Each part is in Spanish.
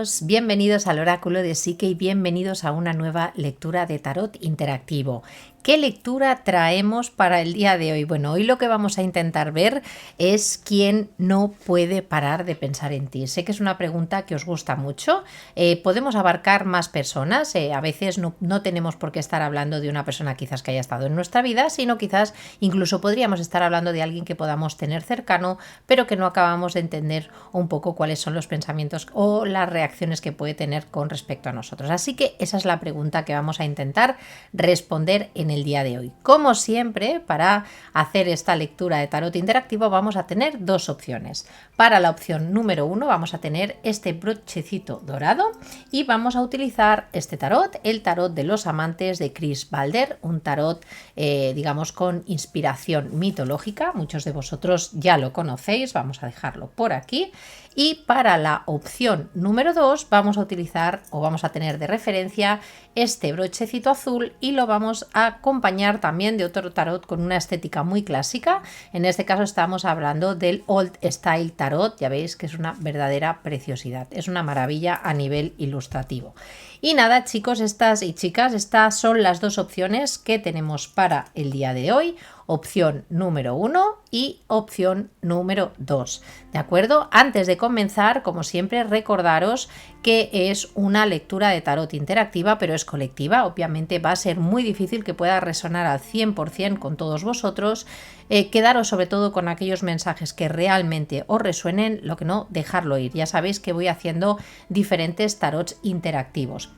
chicos, bienvenidos al Oráculo de Psique y bienvenidos a una nueva lectura de tarot interactivo. ¿Qué lectura traemos para el día de hoy? Bueno, hoy lo que vamos a intentar ver es quién no puede parar de pensar en ti. Sé que es una pregunta que os gusta mucho. Podemos abarcar más personas. A veces no tenemos por qué estar hablando de una persona quizás que haya estado en nuestra vida, sino quizás incluso podríamos estar hablando de alguien que podamos tener cercano, pero que no acabamos de entender un poco cuáles son los pensamientos o las reacciones que puede tener con respecto a nosotros. Así que esa es la pregunta que vamos a intentar responder en el día de hoy. Como siempre, para hacer esta lectura de tarot interactivo vamos a tener dos opciones. Para la opción número 1 vamos a tener este brochecito dorado y vamos a utilizar este tarot, el tarot de los amantes de Chris Balder, un tarot digamos con inspiración mitológica. Muchos de vosotros ya lo conocéis, vamos a dejarlo por aquí. Y para la opción número 2 vamos a utilizar o vamos a tener de referencia este brochecito azul y lo vamos a acompañar también de otro tarot con una estética muy clásica. En este caso estamos hablando del Old Style Tarot, ya veis que es una verdadera preciosidad, es una maravilla a nivel ilustrativo. Y nada, chicos y chicas, estas son las dos opciones que tenemos para el día de hoy. Opción número 1 y opción número 2. ¿De acuerdo? Antes de comenzar, como siempre, recordaros que es una lectura de tarot interactiva, pero es colectiva. Obviamente va a ser muy difícil que pueda resonar al 100% con todos vosotros. Quedaros sobre todo con aquellos mensajes que realmente os resuenen, lo que no, dejarlo ir. Ya sabéis que voy haciendo diferentes tarots interactivos.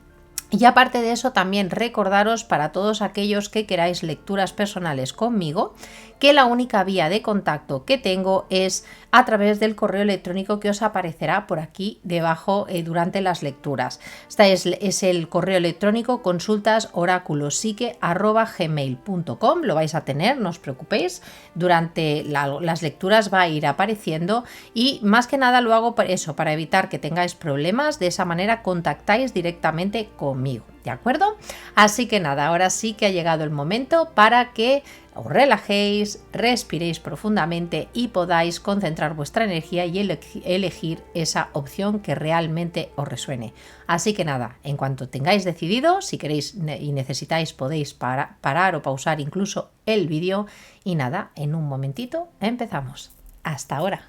Y aparte de eso, también recordaros para todos aquellos que queráis lecturas personales conmigo, que la única vía de contacto que tengo es a través del correo electrónico que os aparecerá por aquí debajo durante las lecturas. Este es el correo electrónico consultasoraculopsique@gmail.com. Lo vais a tener, no os preocupéis, durante las lecturas va a ir apareciendo y más que nada lo hago para evitar que tengáis problemas. De esa manera contactáis directamente conmigo, ¿de acuerdo? Así que nada, ahora sí que ha llegado el momento para que os relajéis, respiréis profundamente y podáis concentrar vuestra energía y elegir esa opción que realmente os resuene. Así que nada, en cuanto tengáis decidido, si queréis y necesitáis podéis parar o pausar incluso el vídeo y nada, en un momentito empezamos. Hasta ahora.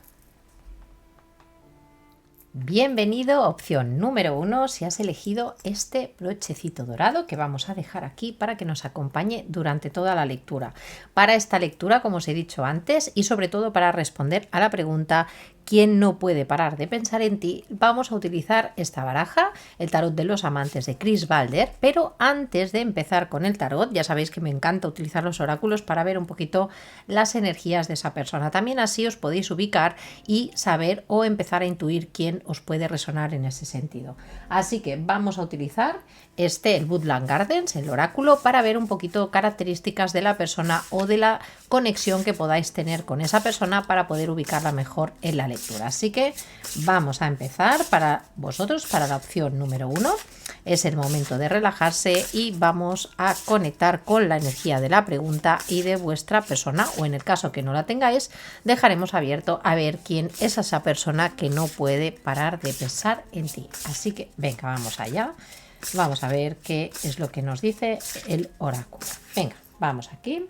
Bienvenido, opción número 1, si has elegido este brochecito dorado que vamos a dejar aquí para que nos acompañe durante toda la lectura. Para esta lectura, como os he dicho antes, y sobre todo para responder a la pregunta ¿quién no puede parar de pensar en ti?, vamos a utilizar esta baraja, el tarot de los amantes de Chris Balder, pero antes de empezar con el tarot, ya sabéis que me encanta utilizar los oráculos para ver un poquito las energías de esa persona. También así os podéis ubicar y saber o empezar a intuir quién os puede resonar en ese sentido. Así que vamos a utilizar el Woodland Gardens, el oráculo, para ver un poquito características de la persona o de la conexión que podáis tener con esa persona para poder ubicarla mejor en la lectura. Así que vamos a empezar para vosotros, para la opción número 1. Es el momento de relajarse y vamos a conectar con la energía de la pregunta y de vuestra persona, o en el caso que no la tengáis, dejaremos abierto a ver quién es esa persona que no puede parar de pensar en ti. Así que venga, vamos allá. Vamos a ver qué es lo que nos dice el oráculo. Venga, vamos aquí.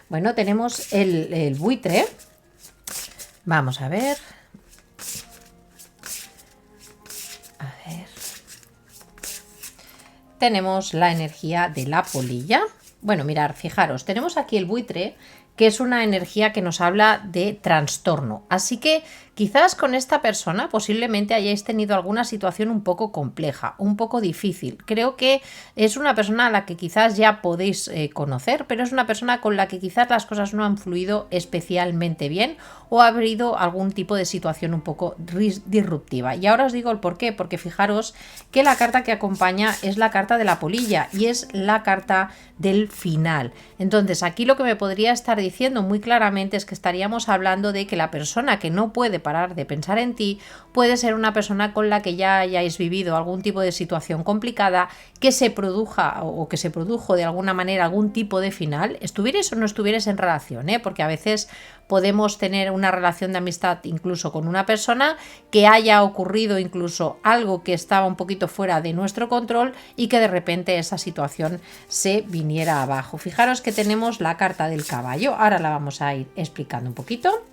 Bueno, tenemos el buitre. Vamos a ver. Tenemos la energía de la polilla. Bueno, mirad, fijaros, tenemos aquí el buitre, que es una energía que nos habla de trastorno. Así que quizás con esta persona posiblemente hayáis tenido alguna situación un poco compleja, un poco difícil. Creo que es una persona a la que quizás ya podéis conocer, pero es una persona con la que quizás las cosas no han fluido especialmente bien o ha habido algún tipo de situación un poco disruptiva. Y ahora os digo el por qué, porque fijaros que la carta que acompaña es la carta de la polilla y es la carta del final. Entonces aquí lo que me podría estar diciendo muy claramente es que estaríamos hablando de que la persona que no puede parar de pensar en ti puede ser una persona con la que ya hayáis vivido algún tipo de situación complicada, que se produja o que se produjo de alguna manera algún tipo de final, estuvierais o no estuvierais en relación, porque a veces podemos tener una relación de amistad incluso con una persona, que haya ocurrido incluso algo que estaba un poquito fuera de nuestro control y que de repente esa situación se viniera abajo. Fijaros que tenemos la carta del caballo, ahora la vamos a ir explicando un poquito.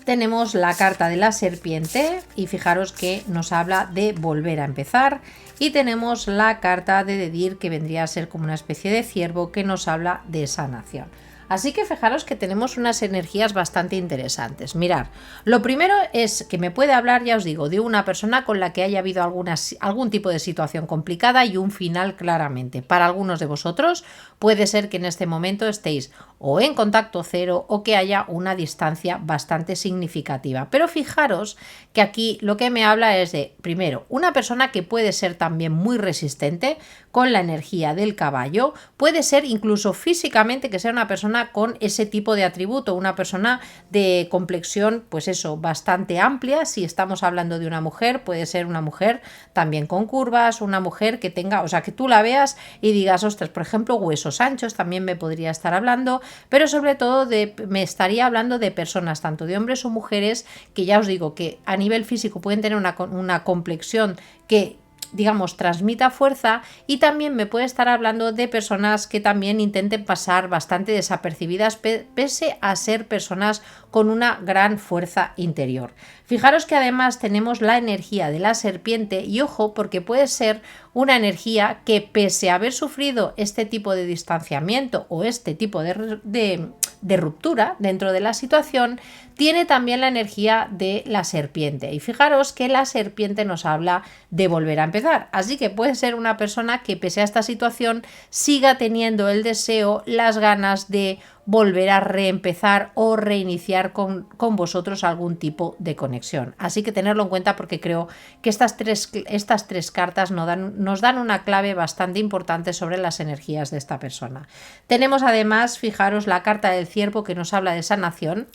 Tenemos la carta de la serpiente y fijaros que nos habla de volver a empezar, y tenemos la carta de Dedir, que vendría a ser como una especie de ciervo, que nos habla de sanación. Así que fijaros que tenemos unas energías bastante interesantes. Mirad, lo primero es que me puede hablar, ya os digo, de una persona con la que haya habido algún tipo de situación complicada y un final claramente. Para algunos de vosotros puede ser que en este momento estéis o en contacto cero o que haya una distancia bastante significativa. Pero fijaros que aquí lo que me habla es de, primero, una persona que puede ser también muy resistente con la energía del caballo, puede ser incluso físicamente que sea una persona con ese tipo de atributo, una persona de complexión, pues eso, bastante amplia. Si estamos hablando de una mujer, puede ser una mujer también con curvas, una mujer que tenga, o sea, que tú la veas y digas, ostras, por ejemplo, huesos anchos, también me podría estar hablando, pero sobre todo me estaría hablando de personas, tanto de hombres o mujeres, que ya os digo que a nivel físico pueden tener una complexión que, digamos, transmita fuerza, y también me puede estar hablando de personas que también intenten pasar bastante desapercibidas pese a ser personas con una gran fuerza interior. Fijaros que además tenemos la energía de la serpiente, y ojo, porque puede ser una energía que, pese a haber sufrido este tipo de distanciamiento o este tipo de ruptura dentro de la situación, tiene también la energía de la serpiente. Y fijaros que la serpiente nos habla de volver a empezar. Así que puede ser una persona que, pese a esta situación, siga teniendo el deseo, las ganas de volver a reempezar o reiniciar con vosotros algún tipo de conexión. Así que tenerlo en cuenta, porque creo que estas tres cartas nos dan una clave bastante importante sobre las energías de esta persona. Tenemos además, fijaros, la carta del ciervo, que nos habla de sanación.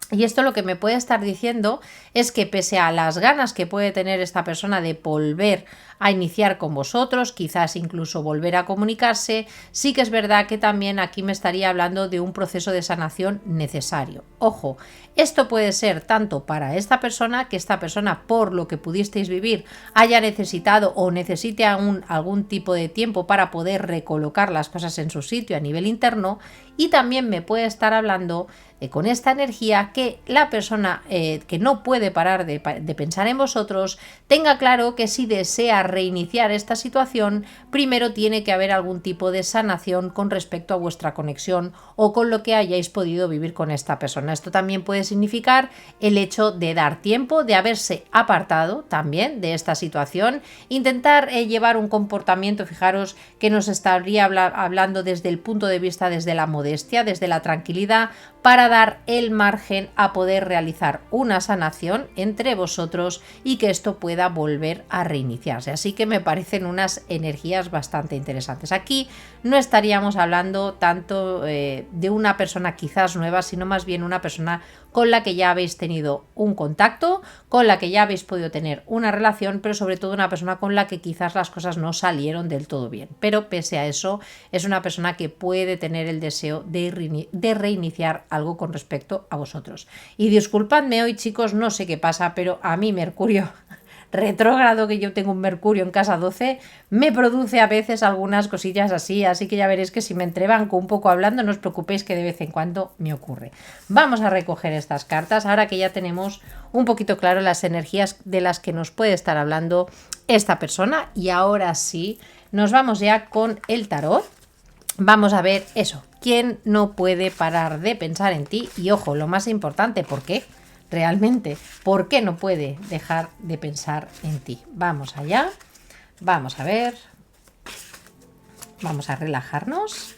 Y esto lo que me puede estar diciendo es que, pese a las ganas que puede tener esta persona de volver a iniciar con vosotros, quizás incluso volver a comunicarse, sí que es verdad que también aquí me estaría hablando de un proceso de sanación necesario. Ojo, esto puede ser tanto para esta persona, que esta persona, por lo que pudisteis vivir, haya necesitado o necesite algún tipo de tiempo para poder recolocar las cosas en su sitio a nivel interno, y también me puede estar hablando con esta energía que la persona que no puede parar de pensar en vosotros tenga claro que, si desea reiniciar esta situación, primero tiene que haber algún tipo de sanación con respecto a vuestra conexión o con lo que hayáis podido vivir con esta persona. Esto también puede significar el hecho de dar tiempo, de haberse apartado también de esta situación, intentar llevar un comportamiento, fijaros, que nos estaría hablando desde el punto de vista, desde la modestia, desde la tranquilidad, para dar el margen a poder realizar una sanación entre vosotros y que esto pueda volver a reiniciarse. Así que me parecen unas energías bastante interesantes. Aquí no estaríamos hablando tanto de una persona quizás nueva, sino más bien una persona con la que ya habéis tenido un contacto, con la que ya habéis podido tener una relación, pero sobre todo una persona con la que quizás las cosas no salieron del todo bien. Pero pese a eso, es una persona que puede tener el deseo de reiniciar algo con respecto a vosotros. Y disculpadme hoy, chicos, no sé qué pasa, pero a mí Mercurio retrógrado, que yo tengo un Mercurio en casa 12, me produce a veces algunas cosillas así que ya veréis que si me entrebanco un poco hablando, no os preocupéis, que de vez en cuando me ocurre. Vamos a recoger estas cartas ahora que ya tenemos un poquito claro las energías de las que nos puede estar hablando esta persona, y ahora sí nos vamos ya con el tarot. Vamos a ver eso, quién no puede parar de pensar en ti, y ojo, lo más importante, ¿por qué? Realmente, ¿por qué no puede dejar de pensar en ti? Vamos allá, vamos a ver, vamos a relajarnos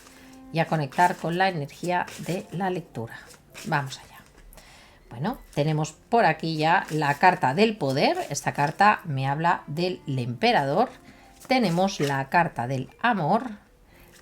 y a conectar con la energía de la lectura. Vamos allá. Bueno, tenemos por aquí ya la carta del poder. Esta carta me habla del emperador. Tenemos la carta del amor.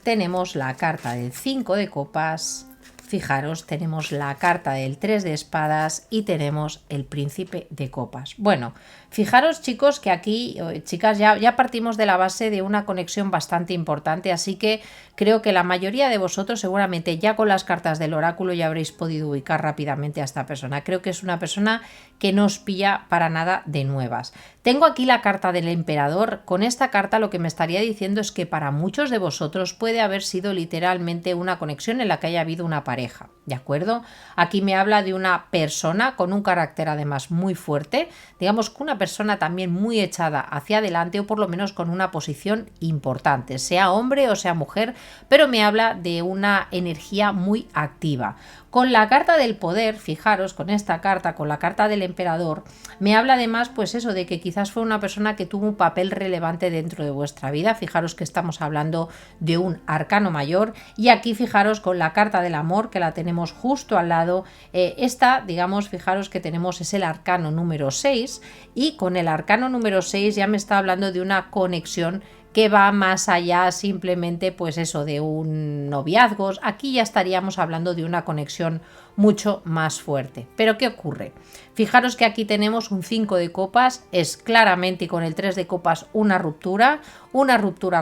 Tenemos la carta del 5 de copas fijaros, tenemos la carta del 3 de espadas y tenemos el príncipe de copas. Bueno, fijaros chicos que aquí, chicas, ya partimos de la base de una conexión bastante importante, así que creo que la mayoría de vosotros seguramente ya con las cartas del oráculo ya habréis podido ubicar rápidamente a esta persona. Creo que es una persona que no os pilla para nada de nuevas. Tengo aquí la carta del emperador. Con esta carta lo que me estaría diciendo es que para muchos de vosotros puede haber sido literalmente una conexión en la que haya habido una pareja, ¿de acuerdo? Aquí me habla de una persona con un carácter además muy fuerte, digamos que una persona también muy echada hacia adelante o por lo menos con una posición importante, sea hombre o sea mujer, pero me habla de una energía muy activa. Con la carta del poder, fijaros, con esta carta, con la carta del emperador, me habla además pues eso de que quizás fue una persona que tuvo un papel relevante dentro de vuestra vida. Fijaros que estamos hablando de un arcano mayor y aquí fijaros con la carta del amor que la tenemos justo al lado. Esta, digamos, fijaros que tenemos es el arcano número 6 y con el arcano número 6 ya me está hablando de una conexión que va más allá simplemente pues eso de un noviazgo. Aquí ya estaríamos hablando de una conexión mucho más fuerte. Pero ¿qué ocurre? Fijaros que aquí tenemos un 5 de copas, es claramente y con el 3 de copas una ruptura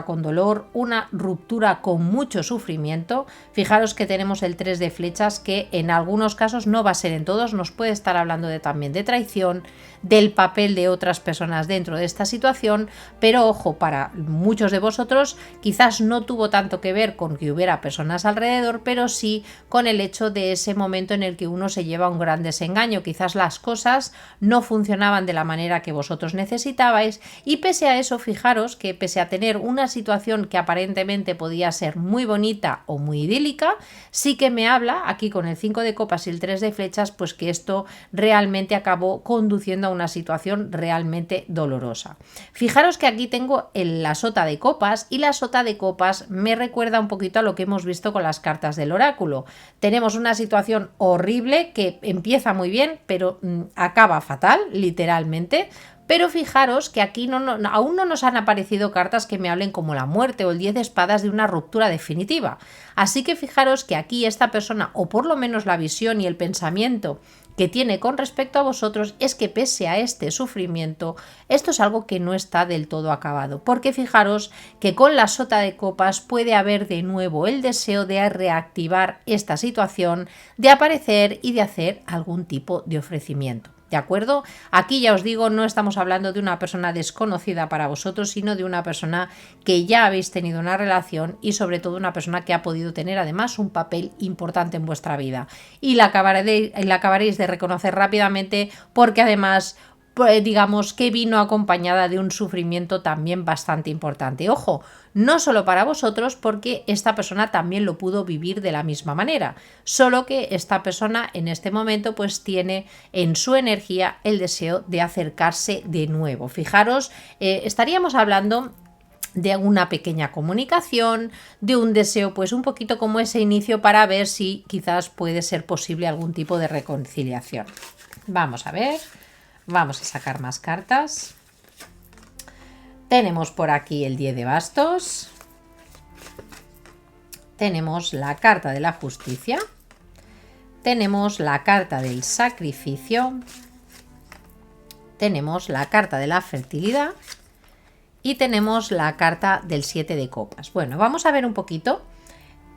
con dolor, una ruptura con mucho sufrimiento. Fijaros que tenemos el 3 de flechas que en algunos casos, no va a ser en todos, nos puede estar hablando también de traición, del papel de otras personas dentro de esta situación, pero ojo, para muchos de vosotros quizás no tuvo tanto que ver con que hubiera personas alrededor, pero sí con el hecho de ese momento en el que uno se lleva un gran desengaño. Quizás las cosas no funcionaban de la manera que vosotros necesitabais y pese a eso, fijaros que pese a tener una situación que aparentemente podía ser muy bonita o muy idílica, sí que me habla aquí con el 5 de copas y el 3 de flechas, pues que esto realmente acabó conduciendo a una situación realmente dolorosa. Fijaros que aquí tengo la sota de copas y la sota de copas me recuerda un poquito a lo que hemos visto con las cartas del oráculo. Tenemos una situación horrible que empieza muy bien, pero acaba fatal, literalmente. Pero fijaros que aquí aún no nos han aparecido cartas que me hablen como la muerte o el 10 de espadas de una ruptura definitiva. Así que fijaros que aquí esta persona, o por lo menos la visión y el pensamiento que tiene con respecto a vosotros, es que pese a este sufrimiento, esto es algo que no está del todo acabado. Porque fijaros que con la sota de copas puede haber de nuevo el deseo de reactivar esta situación, de aparecer y de hacer algún tipo de ofrecimiento. ¿De acuerdo? Aquí ya os digo, no estamos hablando de una persona desconocida para vosotros, sino de una persona que ya habéis tenido una relación y sobre todo una persona que ha podido tener además un papel importante en vuestra vida. Y la acabaréis de reconocer rápidamente porque además digamos que vino acompañada de un sufrimiento también bastante importante. Ojo, no solo para vosotros, porque esta persona también lo pudo vivir de la misma manera, solo que esta persona en este momento pues tiene en su energía el deseo de acercarse de nuevo. Fijaros, estaríamos hablando de una pequeña comunicación, de un deseo pues un poquito como ese inicio para ver si quizás puede ser posible algún tipo de reconciliación. Vamos a ver. Vamos a sacar más cartas. Tenemos por aquí el 10 de bastos. Tenemos la carta de la justicia. Tenemos la carta del sacrificio. Tenemos la carta de la fertilidad. Y tenemos la carta del 7 de copas. Bueno, vamos a ver un poquito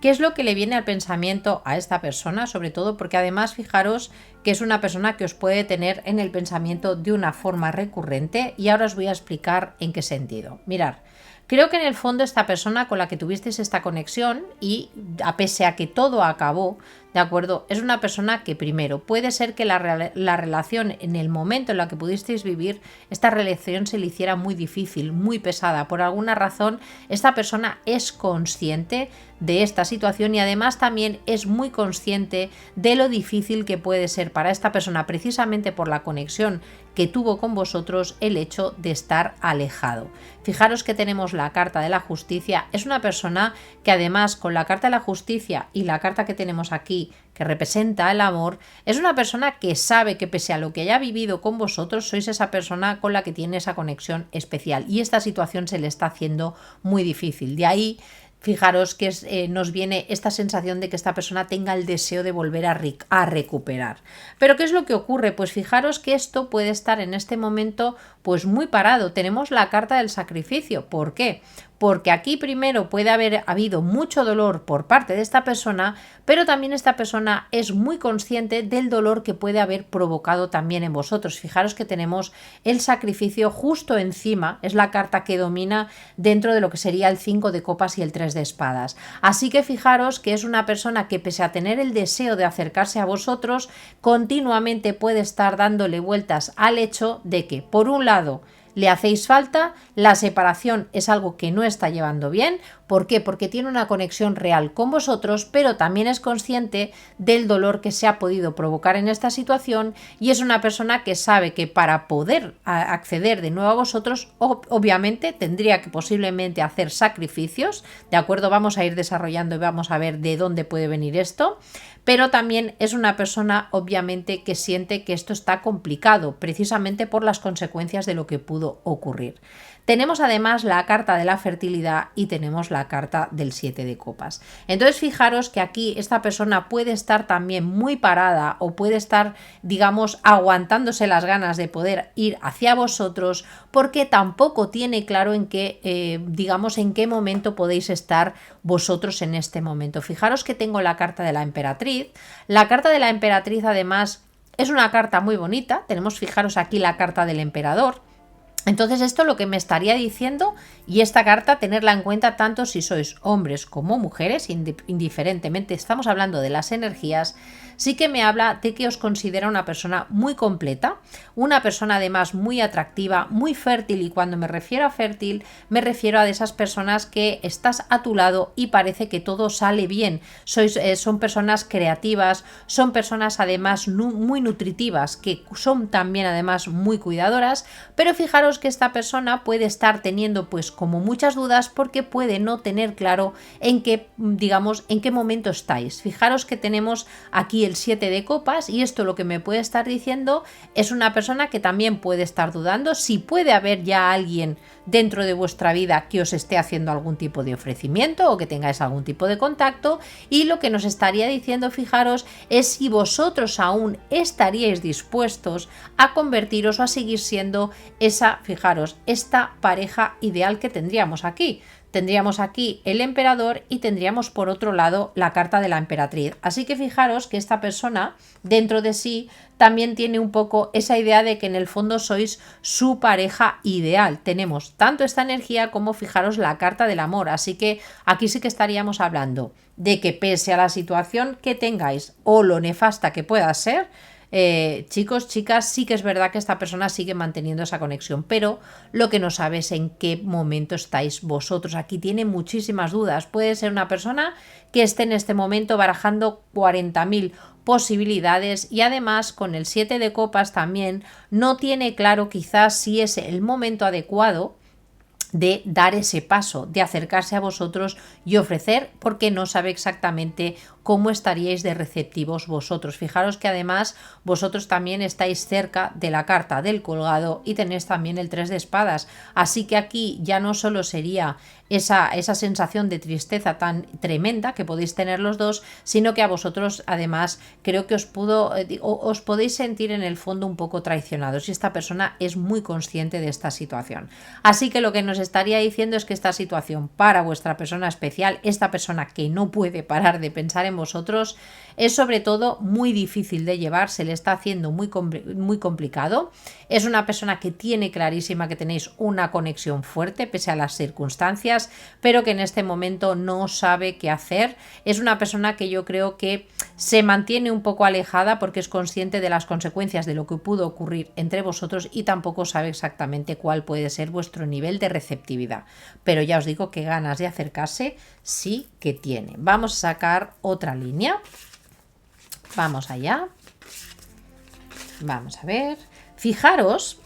qué es lo que le viene al pensamiento a esta persona, sobre todo porque además fijaros que es una persona que os puede tener en el pensamiento de una forma recurrente y ahora os voy a explicar en qué sentido. Mirad, creo que en el fondo esta persona con la que tuvisteis esta conexión y a pese a que todo acabó, ¿de acuerdo? Es una persona que primero puede ser que la relación en el momento en la que pudisteis vivir, esta relación se le hiciera muy difícil, muy pesada. Por alguna razón, esta persona es consciente de esta situación y además también es muy consciente de lo difícil que puede ser para esta persona, precisamente por la conexión que tuvo con vosotros, el hecho de estar alejado. Fijaros que tenemos la carta de la justicia. Es una persona que además con la carta de la justicia y la carta que tenemos aquí, que representa el amor, es una persona que sabe que pese a lo que haya vivido con vosotros, sois esa persona con la que tiene esa conexión especial y esta situación se le está haciendo muy difícil. De ahí fijaros que nos viene esta sensación de que esta persona tenga el deseo de volver a recuperar. Pero ¿qué es lo que ocurre? Pues fijaros que esto puede estar en este momento pues muy parado. Tenemos la carta del sacrificio. ¿Por qué? Porque aquí primero puede haber habido mucho dolor por parte de esta persona, pero también esta persona es muy consciente del dolor que puede haber provocado también en vosotros. Fijaros que tenemos el sacrificio justo encima, es la carta que domina dentro de lo que sería el 5 de copas y el 3 de espadas. Así que fijaros que es una persona que, pese a tener el deseo de acercarse a vosotros, continuamente puede estar dándole vueltas al hecho de que, por un lado, le hacéis falta, la separación es algo que no está llevando bien. ¿Por qué? Porque tiene una conexión real con vosotros, pero también es consciente del dolor que se ha podido provocar en esta situación, y es una persona que sabe que para poder acceder de nuevo a vosotros, obviamente tendría que posiblemente hacer sacrificios, ¿de acuerdo? Vamos a ir desarrollando y vamos a ver de dónde puede venir esto, pero también es una persona obviamente que siente que esto está complicado, precisamente por las consecuencias de lo que pudo ocurrir. Tenemos además la carta de la fertilidad y tenemos la carta del 7 de copas. Entonces fijaros que aquí esta persona puede estar también muy parada o puede estar, digamos, aguantándose las ganas de poder ir hacia vosotros, porque tampoco tiene claro en qué, digamos, en qué momento podéis estar vosotros en este momento. Fijaros que tengo la carta de la emperatriz. La carta de la emperatriz además es una carta muy bonita. Tenemos, fijaros aquí, la carta del emperador. Entonces esto lo que me estaría diciendo, y esta carta tenerla en cuenta tanto si sois hombres como mujeres, indiferentemente, estamos hablando de las energías, sí que me habla de que os considera una persona muy completa, una persona además muy atractiva, muy fértil, y cuando me refiero a fértil me refiero a de esas personas que estás a tu lado y parece que todo sale bien. Son personas creativas, son personas además muy nutritivas, que son también además muy cuidadoras, pero fijaros que esta persona puede estar teniendo pues como muchas dudas porque puede no tener claro en qué, digamos, en qué momento estáis. Fijaros que tenemos aquí el 7 de copas, y esto lo que me puede estar diciendo es una persona que también puede estar dudando si puede haber ya alguien dentro de vuestra vida que os esté haciendo algún tipo de ofrecimiento o que tengáis algún tipo de contacto, y lo que nos estaría diciendo, fijaros, es si vosotros aún estaríais dispuestos a convertiros o a seguir siendo esa, fijaros, esta pareja ideal que tendríamos aquí. Tendríamos aquí el emperador y tendríamos por otro lado la carta de la emperatriz. Así que fijaros que esta persona dentro de sí también tiene un poco esa idea de que en el fondo sois su pareja ideal. Tenemos tanto esta energía como, fijaros, la carta del amor. Así que aquí sí que estaríamos hablando de que, pese a la situación que tengáis o lo nefasta que pueda ser, chicos, chicas, sí que es verdad que esta persona sigue manteniendo esa conexión, pero lo que no sabe es en qué momento estáis vosotros. Aquí tiene muchísimas dudas. Puede ser una persona que esté en este momento barajando 40.000 posibilidades, y además con el 7 de copas también no tiene claro quizás si es el momento adecuado de dar ese paso, de acercarse a vosotros y ofrecer, porque no sabe exactamente cómo estaríais de receptivos vosotros. Fijaros que además vosotros también estáis cerca de la carta del colgado y tenéis también el 3 de espadas, así que aquí ya no solo sería esa sensación de tristeza tan tremenda que podéis tener los dos, sino que a vosotros además creo que os podéis sentir en el fondo un poco traicionados, y esta persona es muy consciente de esta situación. Así que lo que nos estaría diciendo es que esta situación para vuestra persona especial, esta persona que no puede parar de pensar en vosotros, es sobre todo muy difícil de llevar, se le está haciendo muy complicado. Es una persona que tiene clarísima que tenéis una conexión fuerte pese a las circunstancias, pero que en este momento no sabe qué hacer. Es una persona que yo creo que se mantiene un poco alejada porque es consciente de las consecuencias de lo que pudo ocurrir entre vosotros y tampoco sabe exactamente cuál puede ser vuestro nivel de receptividad. Pero ya os digo que ganas de acercarse sí que tiene. Vamos a sacar otra línea. Vamos allá. Vamos a ver. Fijaros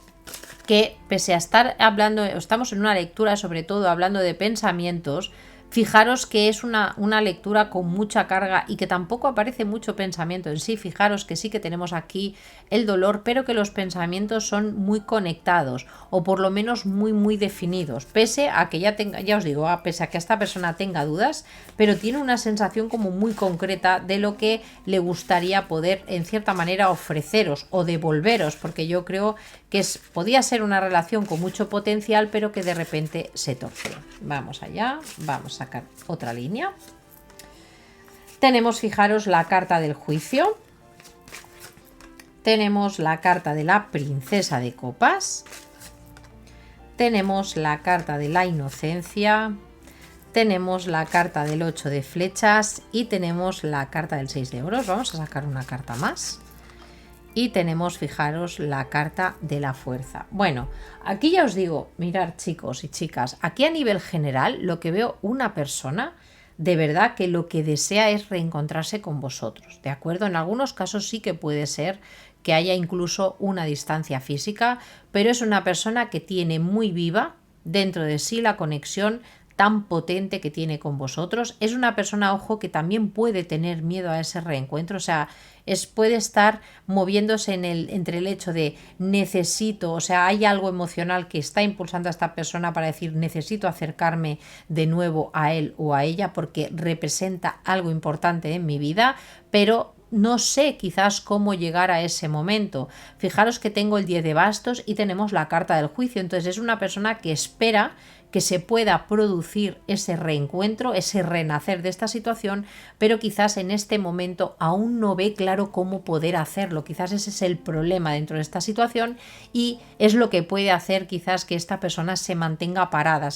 que pese a estar hablando, estamos en una lectura sobre todo hablando de pensamientos, Fijaros que es una lectura con mucha carga y que tampoco aparece mucho pensamiento en sí. Fijaros que sí que tenemos aquí el dolor, pero que los pensamientos son muy conectados o por lo menos muy definidos. Pese a que ya os digo, pese a que esta persona tenga dudas, pero tiene una sensación como muy concreta de lo que le gustaría poder en cierta manera ofreceros o devolveros, porque yo creo que podía ser una relación con mucho potencial, pero que de repente se torce. Vamos allá, vamos a sacar otra línea. Tenemos, fijaros, la carta del juicio. Tenemos la carta de la princesa de copas. Tenemos la carta de la inocencia. Tenemos la carta del 8 de flechas y tenemos la carta del 6 de oros. Vamos a sacar una carta más. Y tenemos, fijaros, la carta de la fuerza. Bueno, aquí ya os digo, mirad chicos y chicas, aquí a nivel general lo que veo una persona de verdad que lo que desea es reencontrarse con vosotros, ¿de acuerdo? En algunos casos sí que puede ser que haya incluso una distancia física, pero es una persona que tiene muy viva dentro de sí la conexión tan potente que tiene con vosotros. Es una persona, ojo, que también puede tener miedo a ese reencuentro, o sea, puede estar moviéndose entre el hecho de necesito, o sea, hay algo emocional que está impulsando a esta persona para decir necesito acercarme de nuevo a él o a ella porque representa algo importante en mi vida, pero no sé quizás cómo llegar a ese momento. Fijaros que tengo el 10 de bastos y tenemos la carta del juicio, entonces es una persona que espera que se pueda producir ese reencuentro, ese renacer de esta situación, pero quizás en este momento aún no ve claro cómo poder hacerlo. Quizás ese es el problema dentro de esta situación y es lo que puede hacer quizás que esta persona se mantenga parada,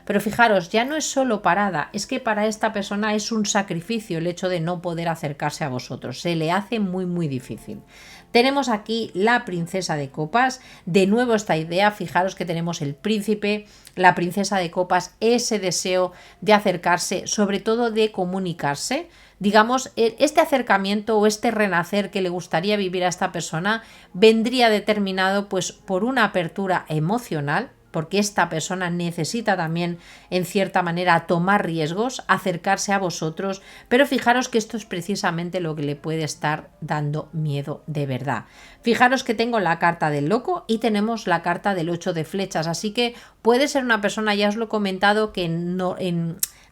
pero fijaros, ya no es solo parada, es que para esta persona es un sacrificio el hecho de no poder acercarse a vosotros, se le hace muy difícil. Tenemos aquí la princesa de copas, de nuevo esta idea, fijaros que tenemos el príncipe, la princesa de copas, ese deseo de acercarse, sobre todo de comunicarse. Digamos, este acercamiento o este renacer que le gustaría vivir a esta persona vendría determinado pues por una apertura emocional, porque esta persona necesita también, en cierta manera, tomar riesgos, acercarse a vosotros, pero fijaros que esto es precisamente lo que le puede estar dando miedo de verdad. Fijaros que tengo la carta del loco y tenemos la carta del 8 de flechas, así que puede ser una persona, ya os lo he comentado, que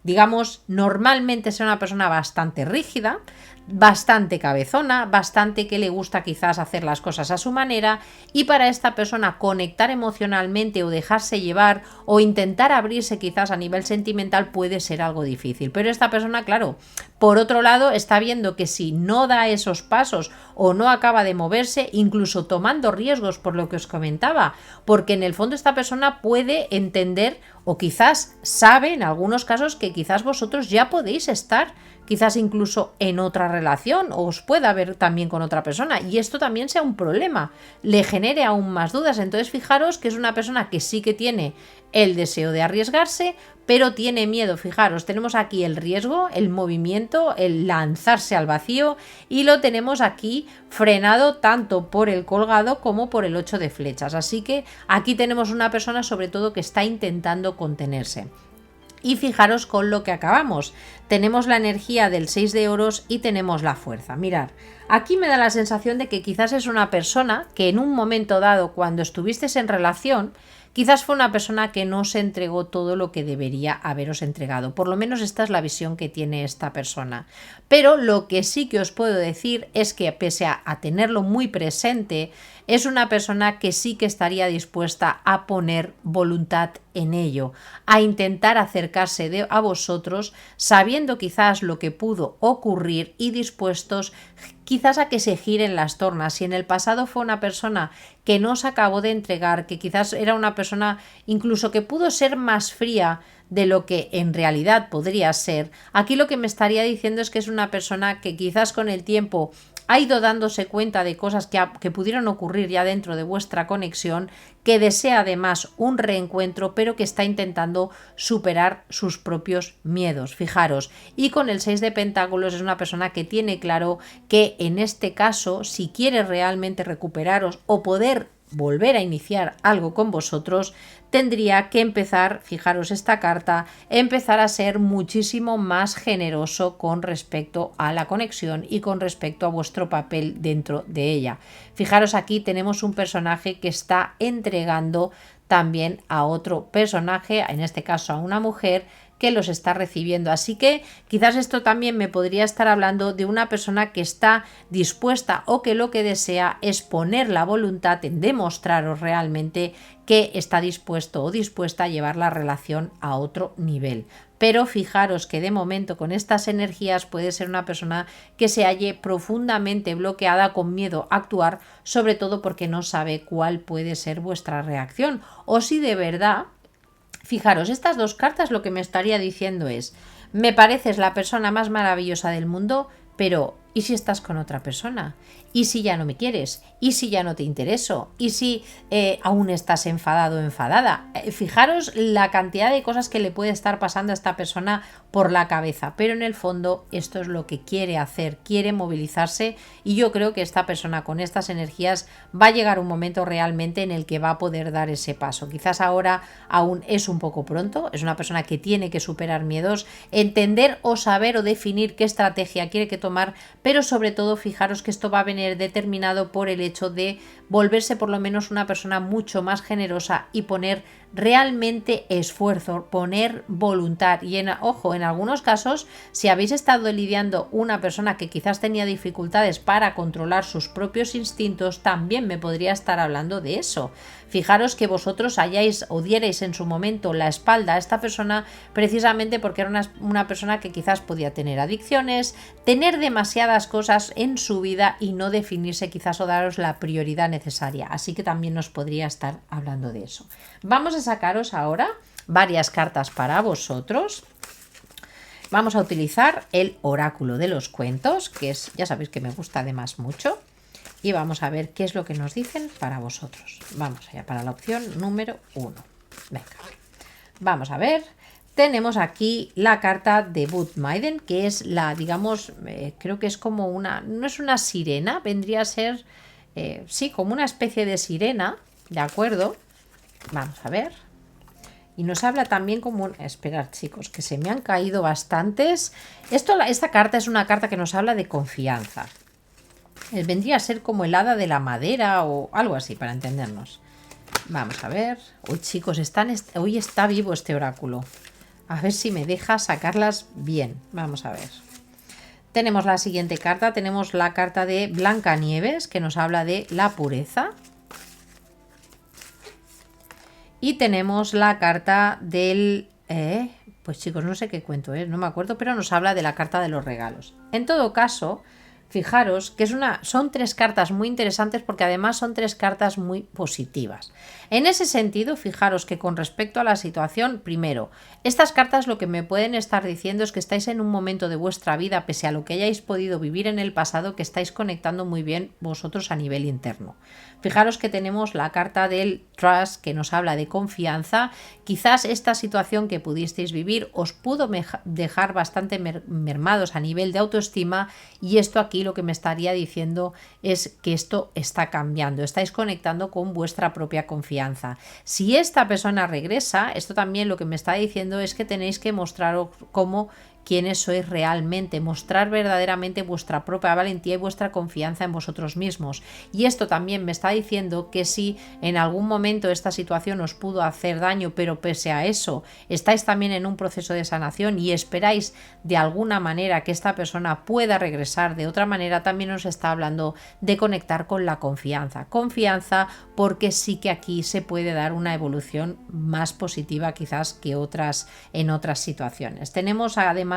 digamos, normalmente sea una persona bastante rígida, bastante cabezona, bastante que le gusta quizás hacer las cosas a su manera, y para esta persona conectar emocionalmente o dejarse llevar o intentar abrirse quizás a nivel sentimental puede ser algo difícil. Pero esta persona, claro, por otro lado está viendo que si no da esos pasos o no acaba de moverse, incluso tomando riesgos por lo que os comentaba, porque en el fondo esta persona puede entender o quizás sabe en algunos casos que quizás vosotros ya podéis estar quizás incluso en otra relación o os pueda ver también con otra persona y esto también sea un problema, le genere aún más dudas. Entonces fijaros que es una persona que sí que tiene el deseo de arriesgarse, pero tiene miedo. Fijaros, tenemos aquí el riesgo, el movimiento, el lanzarse al vacío y lo tenemos aquí frenado tanto por el colgado como por el 8 de flechas. Así que aquí tenemos una persona sobre todo que está intentando contenerse. Y fijaros con lo que acabamos. Tenemos la energía del 6 de oros y tenemos la fuerza. Mirad, aquí me da la sensación de que quizás es una persona que en un momento dado, cuando estuvisteis en relación, quizás fue una persona que no se entregó todo lo que debería haberos entregado. Por lo menos esta es la visión que tiene esta persona. Pero lo que sí que os puedo decir es que pese a tenerlo muy presente, es una persona que sí que estaría dispuesta a poner voluntad en ello, a intentar acercarse a vosotros sabiendo quizás lo que pudo ocurrir y dispuestos quizás a que se giren las tornas. Si en el pasado fue una persona que no se acabó de entregar, que quizás era una persona incluso que pudo ser más fría de lo que en realidad podría ser, aquí lo que me estaría diciendo es que es una persona que quizás con el tiempo ha ido dándose cuenta de cosas que pudieron ocurrir ya dentro de vuestra conexión, que desea además un reencuentro, pero que está intentando superar sus propios miedos. Fijaros, y con el 6 de pentáculos es una persona que tiene claro que en este caso, si quiere realmente recuperaros o poder volver a iniciar algo con vosotros, tendría que empezar, fijaros esta carta, empezar a ser muchísimo más generoso con respecto a la conexión y con respecto a vuestro papel dentro de ella. Fijaros, aquí tenemos un personaje que está entregando también a otro personaje, en este caso a una mujer, que los está recibiendo. Así que quizás esto también me podría estar hablando de una persona que está dispuesta o que lo que desea es poner la voluntad en demostraros realmente que está dispuesto o dispuesta a llevar la relación a otro nivel. Pero fijaros que de momento con estas energías puede ser una persona que se halle profundamente bloqueada, con miedo a actuar, sobre todo porque no sabe cuál puede ser vuestra reacción o si de verdad. Fijaros, estas dos cartas lo que me estaría diciendo es: me pareces la persona más maravillosa del mundo, pero ¿y si estás con otra persona? ¿Y si ya no me quieres? ¿Y si ya no te intereso? ¿Y si aún estás enfadado o enfadada? Fijaros la cantidad de cosas que le puede estar pasando a esta persona por la cabeza, pero en el fondo esto es lo que quiere hacer, quiere movilizarse, y yo creo que esta persona con estas energías va a llegar un momento realmente en el que va a poder dar ese paso. Quizás ahora aún es un poco pronto, es una persona que tiene que superar miedos, entender o saber o definir qué estrategia quiere que tomar, pero sobre todo fijaros que esto va a venir determinado por el hecho de volverse por lo menos una persona mucho más generosa y poner realmente esfuerzo, poner voluntad. Y ojo, en algunos casos, si habéis estado lidiando una persona que quizás tenía dificultades para controlar sus propios instintos, también me podría estar hablando de eso. Fijaros que vosotros hayáis o dierais en su momento la espalda a esta persona precisamente porque era una persona que quizás podía tener adicciones, tener demasiadas cosas en su vida y no definirse quizás o daros la prioridad necesaria. Así que también nos podría estar hablando de eso. Vamos a sacaros ahora varias cartas para vosotros. Vamos a utilizar el oráculo de los cuentos, que es, ya sabéis que me gusta además mucho. Y vamos a ver qué es lo que nos dicen para vosotros. Vamos allá para la opción número 1. Venga, vamos a ver. Tenemos aquí la carta de Budmaiden, que es la, digamos, creo que es como una, no es una sirena, vendría a ser, sí, como una especie de sirena, ¿de acuerdo? Vamos a ver. Y nos habla también como un... Esperad, chicos, que se me han caído bastantes. Esta carta es una carta que nos habla de confianza. Vendría a ser como el hada de la madera o algo así, para entendernos. Vamos a ver. Uy, chicos, hoy está vivo este oráculo. A ver si me deja sacarlas bien. Vamos a ver. Tenemos la siguiente carta. Tenemos la carta de Blancanieves, que nos habla de la pureza. Y tenemos la carta del... pues chicos, no sé qué cuento, no me acuerdo, pero nos habla de la carta de los regalos. En todo caso, fijaros que son tres cartas muy interesantes porque además son tres cartas muy positivas. En ese sentido, fijaros que con respecto a la situación, primero, estas cartas lo que me pueden estar diciendo es que estáis en un momento de vuestra vida, pese a lo que hayáis podido vivir en el pasado, que estáis conectando muy bien vosotros a nivel interno. Fijaros que tenemos la carta del Trust, que nos habla de confianza. Quizás esta situación que pudisteis vivir os pudo dejar bastante mermados a nivel de autoestima, y esto aquí lo que me estaría diciendo es que esto está cambiando, estáis conectando con vuestra propia confianza. Si esta persona regresa, esto también lo que me está diciendo es que tenéis que mostraros cómo quiénes sois realmente, mostrar verdaderamente vuestra propia valentía y vuestra confianza en vosotros mismos. Y esto también me está diciendo que si en algún momento esta situación os pudo hacer daño, pero pese a eso estáis también en un proceso de sanación y esperáis de alguna manera que esta persona pueda regresar de otra manera, también os está hablando de conectar con la confianza. Confianza porque sí que aquí se puede dar una evolución más positiva quizás que en otras situaciones. Tenemos además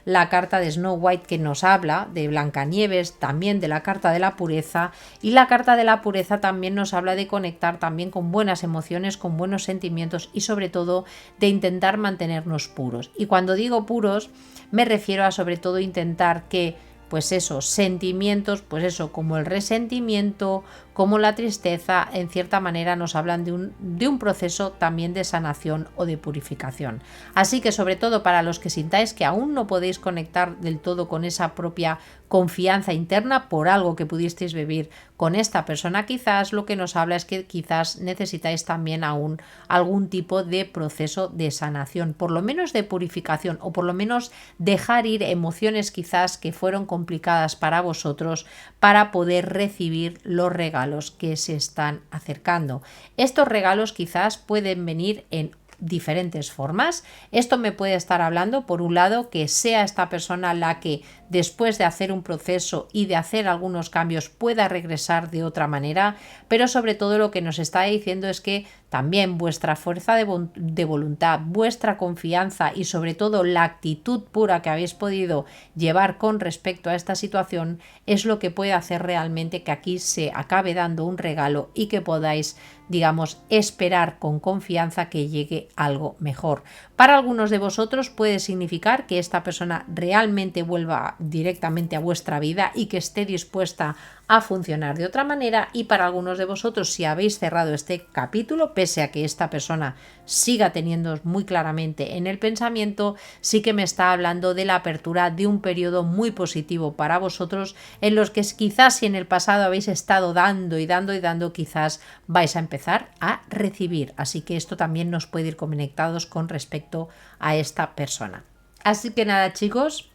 la carta de Snow White, que nos habla de Blancanieves, también de la carta de la pureza, y la carta de la pureza también nos habla de conectar también con buenas emociones, con buenos sentimientos y sobre todo de intentar mantenernos puros. Y cuando digo puros me refiero a sobre todo intentar que pues eso, sentimientos, pues eso, como el resentimiento, como la tristeza, en cierta manera nos hablan de un proceso también de sanación o de purificación. Así que sobre todo para los que sintáis que aún no podéis conectar del todo con esa propia confianza interna por algo que pudisteis vivir con esta persona, quizás lo que nos habla es que quizás necesitáis también aún algún tipo de proceso de sanación, por lo menos de purificación, o por lo menos dejar ir emociones quizás que fueron complicadas para vosotros para poder recibir los regalos que se están acercando. Estos regalos quizás pueden venir en diferentes formas. Esto me puede estar hablando, por un lado, que sea esta persona la que después de hacer un proceso y de hacer algunos cambios pueda regresar de otra manera, pero sobre todo lo que nos está diciendo es que también vuestra fuerza de voluntad, vuestra confianza y sobre todo la actitud pura que habéis podido llevar con respecto a esta situación es lo que puede hacer realmente que aquí se acabe dando un regalo y que podáis, digamos, esperar con confianza que llegue algo mejor. Para algunos de vosotros puede significar que esta persona realmente vuelva directamente a vuestra vida y que esté dispuesta a funcionar de otra manera, y para algunos de vosotros, si habéis cerrado este capítulo, pese a que esta persona siga teniendo muy claramente en el pensamiento, sí que me está hablando de la apertura de un periodo muy positivo para vosotros, en los que quizás si en el pasado habéis estado dando y dando y dando, quizás vais a empezar a recibir. Así que esto también nos puede ir conectados con respecto a esta persona. Así que nada, chicos,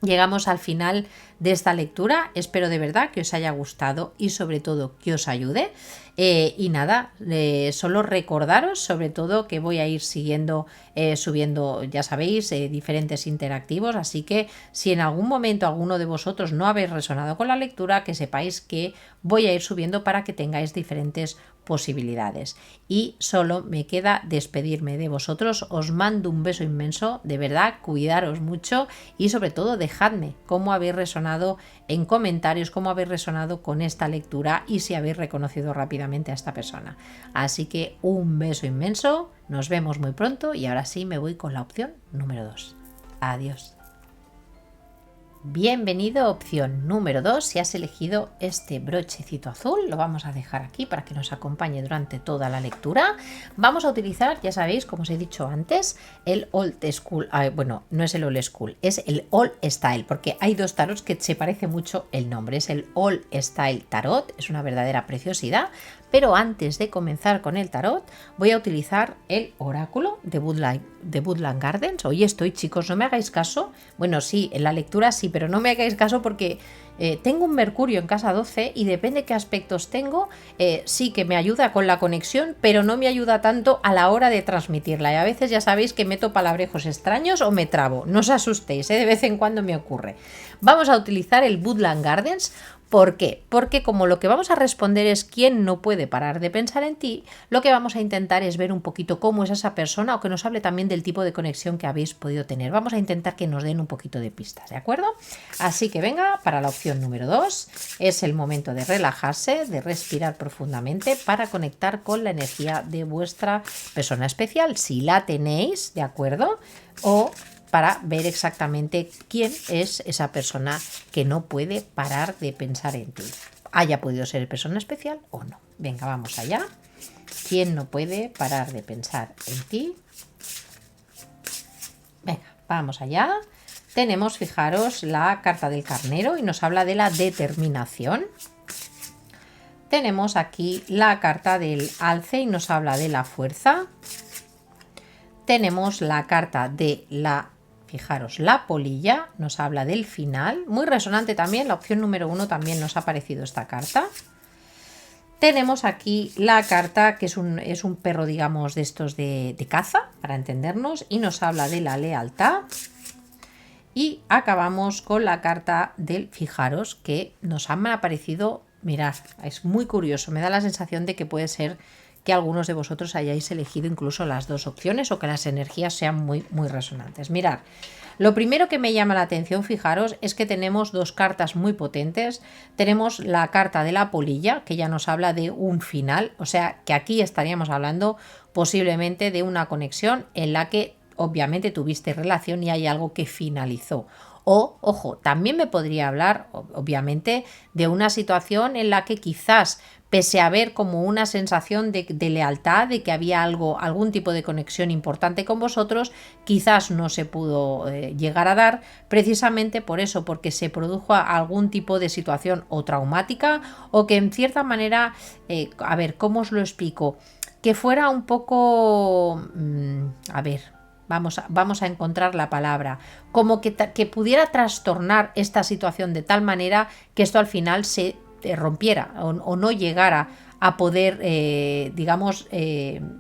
llegamos al final de esta lectura. Espero de verdad que os haya gustado y sobre todo que os ayude. Y nada, solo recordaros sobre todo que voy a ir subiendo, ya sabéis, diferentes interactivos, así que si en algún momento alguno de vosotros no habéis resonado con la lectura, que sepáis que voy a ir subiendo para que tengáis diferentes posibilidades. Y solo me queda despedirme de vosotros. Os mando un beso inmenso, de verdad, cuidaros mucho y sobre todo dejadme cómo habéis resonado en comentarios, cómo habéis resonado con esta lectura y si habéis reconocido rápidamente a esta persona. Así que un beso inmenso, nos vemos muy pronto y ahora sí me voy con la opción número 2. Adiós. Bienvenido, opción número 2. Si has elegido este brochecito azul, lo vamos a dejar aquí para que nos acompañe durante toda la lectura. Vamos a utilizar, ya sabéis, como os he dicho antes, el Old School. Bueno, no es el Old School, es el Old Style, porque hay dos tarots que se parece mucho el nombre. Es el Old Style Tarot, es una verdadera preciosidad. Pero antes de comenzar con el tarot, voy a utilizar el oráculo de Woodland Gardens. Hoy estoy, chicos, no me hagáis caso. Bueno, sí, en la lectura sí, pero no me hagáis caso porque tengo un Mercurio en casa 12 y depende qué aspectos tengo, sí que me ayuda con la conexión, pero no me ayuda tanto a la hora de transmitirla. Y a veces ya sabéis que meto palabrejos extraños o me trabo. No os asustéis, de vez en cuando me ocurre. Vamos a utilizar el Woodland Gardens. ¿Por qué? Porque como lo que vamos a responder es quién no puede parar de pensar en ti, lo que vamos a intentar es ver un poquito cómo es esa persona o que nos hable también del tipo de conexión que habéis podido tener. Vamos a intentar que nos den un poquito de pistas, ¿de acuerdo? Así que venga, para la opción número 2 es el momento de relajarse, de respirar profundamente para conectar con la energía de vuestra persona especial, si la tenéis, ¿de acuerdo? O para ver exactamente quién es esa persona que no puede parar de pensar en ti. Haya podido ser persona especial o no. Venga, vamos allá. ¿Quién no puede parar de pensar en ti? Venga, vamos allá. Tenemos, fijaros, la carta del carnero y nos habla de la determinación. Tenemos aquí la carta del alce y nos habla de la fuerza. Tenemos la carta de la, fijaros, la polilla, nos habla del final. Muy resonante también, la opción número 1 también nos ha parecido esta carta. Tenemos aquí la carta que es un perro, digamos, de estos de caza, para entendernos, y nos habla de la lealtad. Y acabamos con la carta del, fijaros, que nos ha parecido, mirad, es muy curioso, me da la sensación de que puede ser que algunos de vosotros hayáis elegido incluso las dos opciones o que las energías sean muy, muy resonantes. Mirad, lo primero que me llama la atención, fijaros, es que tenemos dos cartas muy potentes. Tenemos la carta de la polilla, que ya nos habla de un final, o sea que aquí estaríamos hablando posiblemente de una conexión en la que obviamente tuviste relación y hay algo que finalizó. O, ojo, también me podría hablar, obviamente, de una situación en la que quizás, pese a haber como una sensación de lealtad, de que había algún tipo de conexión importante con vosotros, quizás no se pudo llegar a dar precisamente por eso, porque se produjo algún tipo de situación o traumática o que en cierta manera, a ver, ¿cómo os lo explico? Que fuera un poco, a ver, vamos a encontrar la palabra, como que pudiera trastornar esta situación de tal manera que esto al final se rompiera o no llegara a poder, digamos,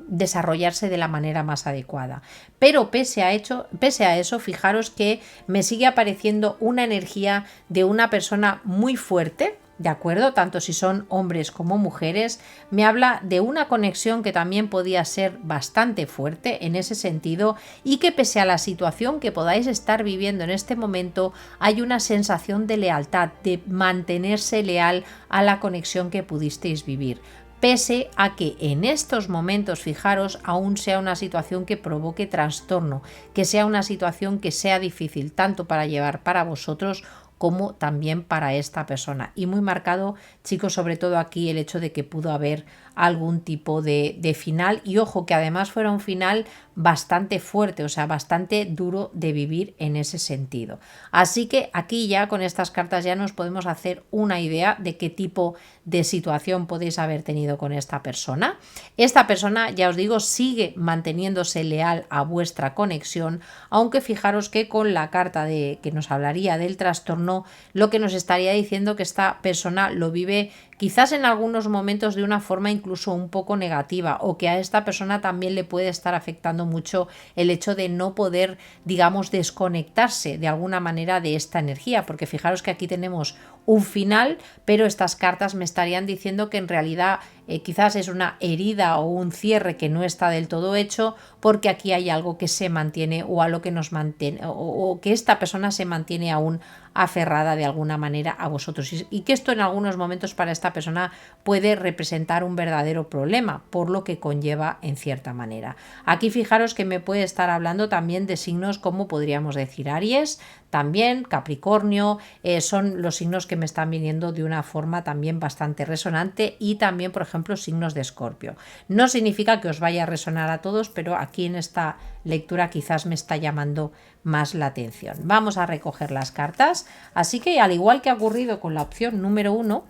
desarrollarse de la manera más adecuada. Pero pese a eso, fijaros que me sigue apareciendo una energía de una persona muy fuerte, ¿de acuerdo? Tanto si son hombres como mujeres, me habla de una conexión que también podía ser bastante fuerte en ese sentido y que pese a la situación que podáis estar viviendo en este momento, hay una sensación de lealtad, de mantenerse leal a la conexión que pudisteis vivir. Pese a que en estos momentos, fijaros, aún sea una situación que provoque trastorno, que sea una situación que sea difícil tanto para llevar para vosotros como también para esta persona. Y muy marcado, chicos, sobre todo aquí el hecho de que pudo haber algún tipo de final y ojo que además fuera un final bastante fuerte, o sea, bastante duro de vivir en ese sentido. Así que aquí ya con estas cartas ya nos podemos hacer una idea de qué tipo de situación podéis haber tenido con esta persona. Esta persona, ya os digo, sigue manteniéndose leal a vuestra conexión, aunque fijaros que con la carta que nos hablaría del trastorno, lo que nos estaría diciendo que esta persona lo vive quizás en algunos momentos de una forma incluso un poco negativa o que a esta persona también le puede estar afectando mucho el hecho de no poder, digamos, desconectarse de alguna manera de esta energía, porque fijaros que aquí tenemos un final, pero estas cartas me estarían diciendo que en realidad quizás es una herida o un cierre que no está del todo hecho, porque aquí hay algo que se mantiene o a lo que nos mantiene o que esta persona se mantiene aún aferrada de alguna manera a vosotros y que esto en algunos momentos para esta persona puede representar un verdadero problema, por lo que conlleva en cierta manera. Aquí fijaros que me puede estar hablando también de signos como podríamos decir Aries, también Capricornio, son los signos que me están viniendo de una forma también bastante resonante y también, por ejemplo, signos de Escorpio. No significa que os vaya a resonar a todos, pero aquí en esta lectura quizás me está llamando más la atención. Vamos a recoger las cartas, así que al igual que ha ocurrido con la opción número 1,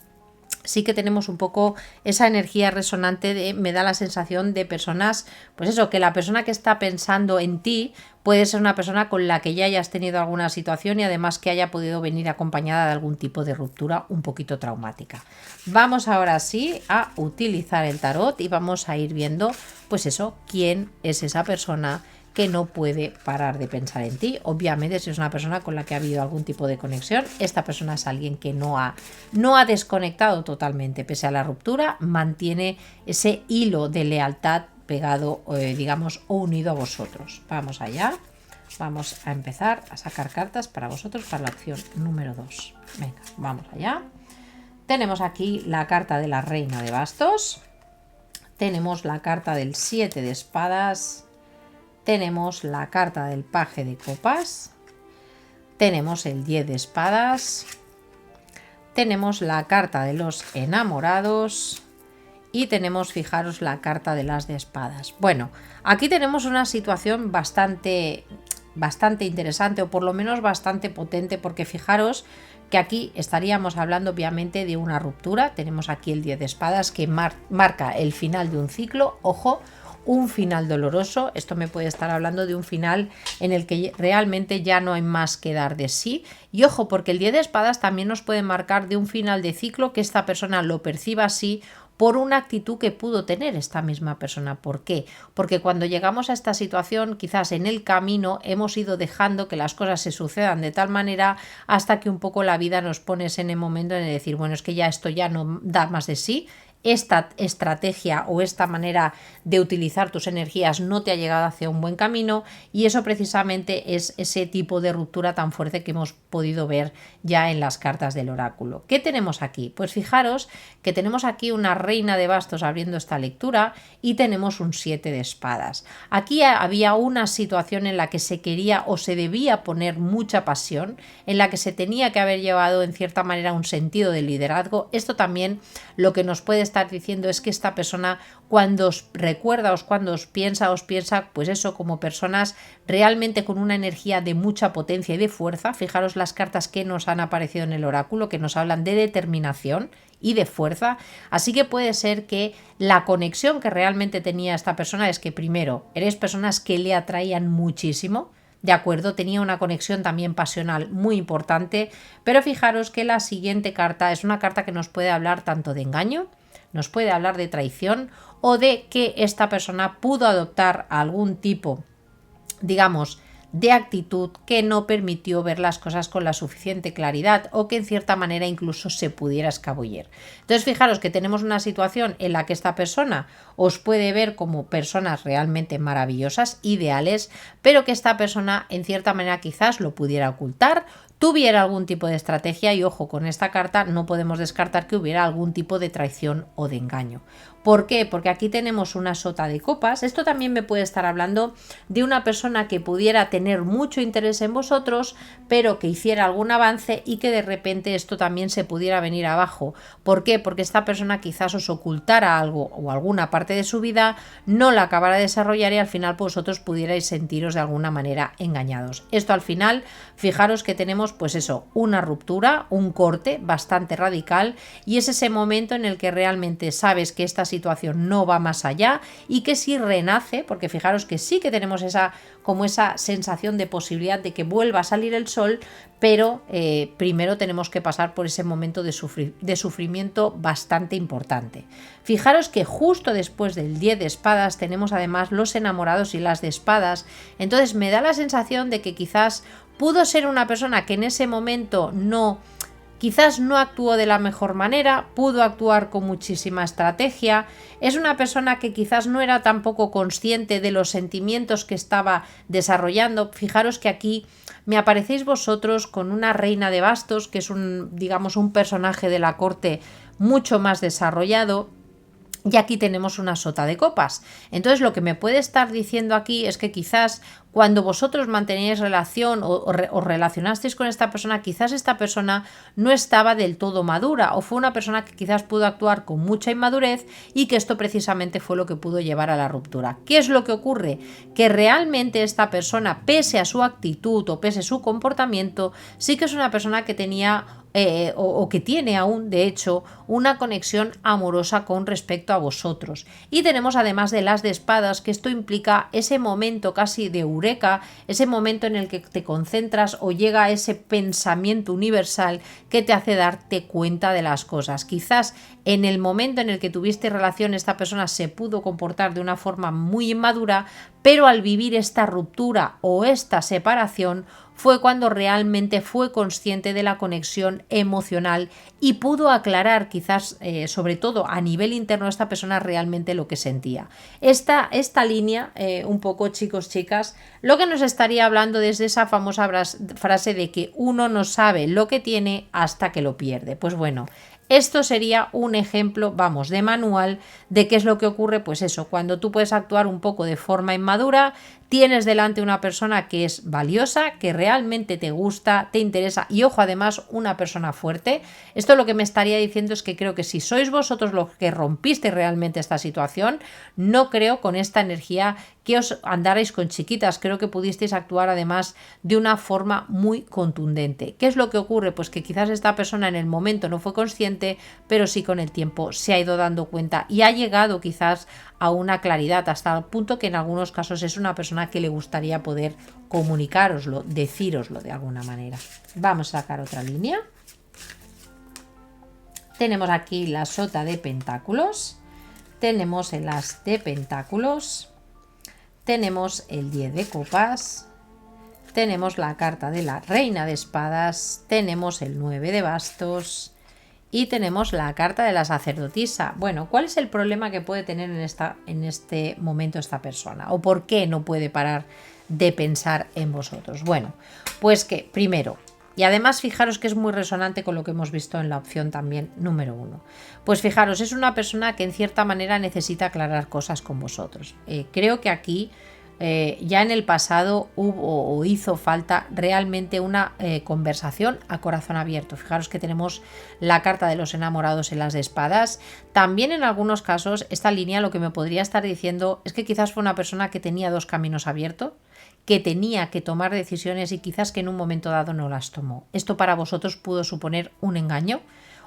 sí que tenemos un poco esa energía resonante me da la sensación de personas, pues eso, que la persona que está pensando en ti puede ser una persona con la que ya hayas tenido alguna situación y además que haya podido venir acompañada de algún tipo de ruptura un poquito traumática. Vamos ahora sí a utilizar el tarot y vamos a ir viendo, pues eso, quién es esa persona que no puede parar de pensar en ti. Obviamente, si es una persona con la que ha habido algún tipo de conexión, esta persona es alguien que no ha desconectado totalmente, pese a la ruptura, mantiene ese hilo de lealtad pegado, digamos, o unido a vosotros. Vamos allá. Vamos a empezar a sacar cartas para vosotros para la opción número 2. Venga, vamos allá. Tenemos aquí la carta de la Reina de Bastos. Tenemos la carta del 7 de Espadas. Tenemos la carta del Paje de Copas, tenemos el 10 de Espadas, tenemos la carta de los Enamorados y tenemos, fijaros, la carta de las de Espadas. Bueno, aquí tenemos una situación bastante interesante o por lo menos bastante potente, porque fijaros que aquí estaríamos hablando obviamente de una ruptura. Tenemos aquí el 10 de Espadas que marca el final de un ciclo, ojo, un final doloroso. Esto me puede estar hablando de un final en el que realmente ya no hay más que dar de sí. Y ojo, porque el 10 de Espadas también nos puede marcar de un final de ciclo que esta persona lo perciba así por una actitud que pudo tener esta misma persona. ¿Por qué? Porque cuando llegamos a esta situación, quizás en el camino hemos ido dejando que las cosas se sucedan de tal manera hasta que un poco la vida nos pone en el momento de decir, bueno, es que ya esto ya no da más de sí. esta estrategia o esta manera de utilizar tus energías no te ha llegado hacia un buen camino, y eso precisamente es ese tipo de ruptura tan fuerte que hemos podido ver ya en las cartas del oráculo. ¿Qué tenemos aquí? Pues fijaros que tenemos aquí una reina de bastos abriendo esta lectura y tenemos un 7 de espadas. Aquí había una situación en la que se quería o se debía poner mucha pasión, en la que se tenía que haber llevado en cierta manera un sentido de liderazgo. Esto también lo que nos puede estar diciendo es que esta persona, cuando os recuerda o cuando os piensa pues eso, como personas realmente con una energía de mucha potencia y de fuerza. Fijaros las cartas que nos han aparecido en el oráculo, que nos hablan de determinación y de fuerza. Así que puede ser que la conexión que realmente tenía esta persona es que, primero, eres personas que le atraían muchísimo, ¿de acuerdo? Tenía una conexión también pasional muy importante, pero fijaros que la siguiente carta es una carta que nos puede hablar tanto de engaño, nos puede hablar de traición, o de que esta persona pudo adoptar algún tipo, digamos, de actitud que no permitió ver las cosas con la suficiente claridad, o que en cierta manera incluso se pudiera escabullir. Entonces fijaros que tenemos una situación en la que esta persona os puede ver como personas realmente maravillosas, ideales, pero que esta persona en cierta manera quizás lo pudiera ocultar, tuviera algún tipo de estrategia, y ojo, con esta carta no podemos descartar que hubiera algún tipo de traición o de engaño. ¿Por qué? Porque aquí tenemos una sota de copas. Esto también me puede estar hablando de una persona que pudiera tener mucho interés en vosotros, pero que hiciera algún avance y que de repente esto también se pudiera venir abajo. ¿Por qué? Porque esta persona quizás os ocultara algo o alguna parte de su vida, no la acabara de desarrollar y al final vosotros pudierais sentiros de alguna manera engañados. Esto al final, fijaros que tenemos pues eso, una ruptura, un corte bastante radical, y es ese momento en el que realmente sabes que esta situación no va más allá y que si renace, porque fijaros que sí que tenemos esa sensación de posibilidad de que vuelva a salir el sol, pero primero tenemos que pasar por ese momento de sufrimiento bastante importante. Fijaros que justo después del 10 de espadas tenemos además los enamorados y las de espadas. Entonces me da la sensación de que quizás pudo ser una persona que en ese momento quizás no actuó de la mejor manera, pudo actuar con muchísima estrategia. Es una persona que quizás no era tampoco consciente de los sentimientos que estaba desarrollando. Fijaros que aquí me aparecéis vosotros con una reina de bastos, que es un personaje de la corte mucho más desarrollado. Y aquí tenemos una sota de copas. Entonces lo que me puede estar diciendo aquí es que quizás cuando vosotros manteníais relación o relacionasteis con esta persona, quizás esta persona no estaba del todo madura, o fue una persona que quizás pudo actuar con mucha inmadurez, y que esto precisamente fue lo que pudo llevar a la ruptura. ¿Qué es lo que ocurre? Que realmente esta persona, pese a su actitud o pese a su comportamiento, sí que es una persona que tenía o que tiene aún, de hecho, una conexión amorosa con respecto a vosotros. Y tenemos además de las de espadas, que esto implica ese momento casi de eureka, ese momento en el que te concentras o llega ese pensamiento universal que te hace darte cuenta de las cosas. Quizás en el momento en el que tuviste relación, esta persona se pudo comportar de una forma muy inmadura, pero al vivir esta ruptura o esta separación fue cuando realmente fue consciente de la conexión emocional y pudo aclarar quizás, sobre todo a nivel interno, a esta persona realmente lo que sentía. Esta línea, un poco chicos, chicas, lo que nos estaría hablando desde esa famosa frase de que uno no sabe lo que tiene hasta que lo pierde. Pues bueno, esto sería un ejemplo, de manual de qué es lo que ocurre, pues eso, cuando tú puedes actuar un poco de forma inmadura, tienes delante una persona que es valiosa, que realmente te gusta, te interesa, y ojo, además una persona fuerte. Esto lo que me estaría diciendo es que creo que si sois vosotros los que rompiste realmente esta situación, no creo con esta energía que os andarais con chiquitas, creo que pudisteis actuar además de una forma muy contundente. ¿Qué es lo que ocurre? Pues que quizás esta persona en el momento no fue consciente, pero sí con el tiempo se ha ido dando cuenta y ha llegado quizás a una claridad, hasta el punto que en algunos casos es una persona que le gustaría poder comunicároslo, decíroslo de alguna manera. Vamos a sacar otra línea. Tenemos aquí la sota de pentáculos, tenemos el as de pentáculos, tenemos el 10 de copas, tenemos la carta de la reina de espadas, tenemos el 9 de bastos Y tenemos la carta de la sacerdotisa. Bueno, ¿cuál es el problema que puede tener en este momento esta persona? ¿O por qué no puede parar de pensar en vosotros? Bueno, pues que primero, y además fijaros que es muy resonante con lo que hemos visto en la opción también número 1. Pues fijaros, es una persona que en cierta manera necesita aclarar cosas con vosotros. Creo que aquí ya en el pasado hubo o hizo falta realmente una conversación a corazón abierto. Fijaros que tenemos la carta de los enamorados en las de espadas. También en algunos casos esta línea lo que me podría estar diciendo es que quizás fue una persona que tenía dos caminos abiertos, que tenía que tomar decisiones y quizás que en un momento dado no las tomó. Esto para vosotros pudo suponer un engaño.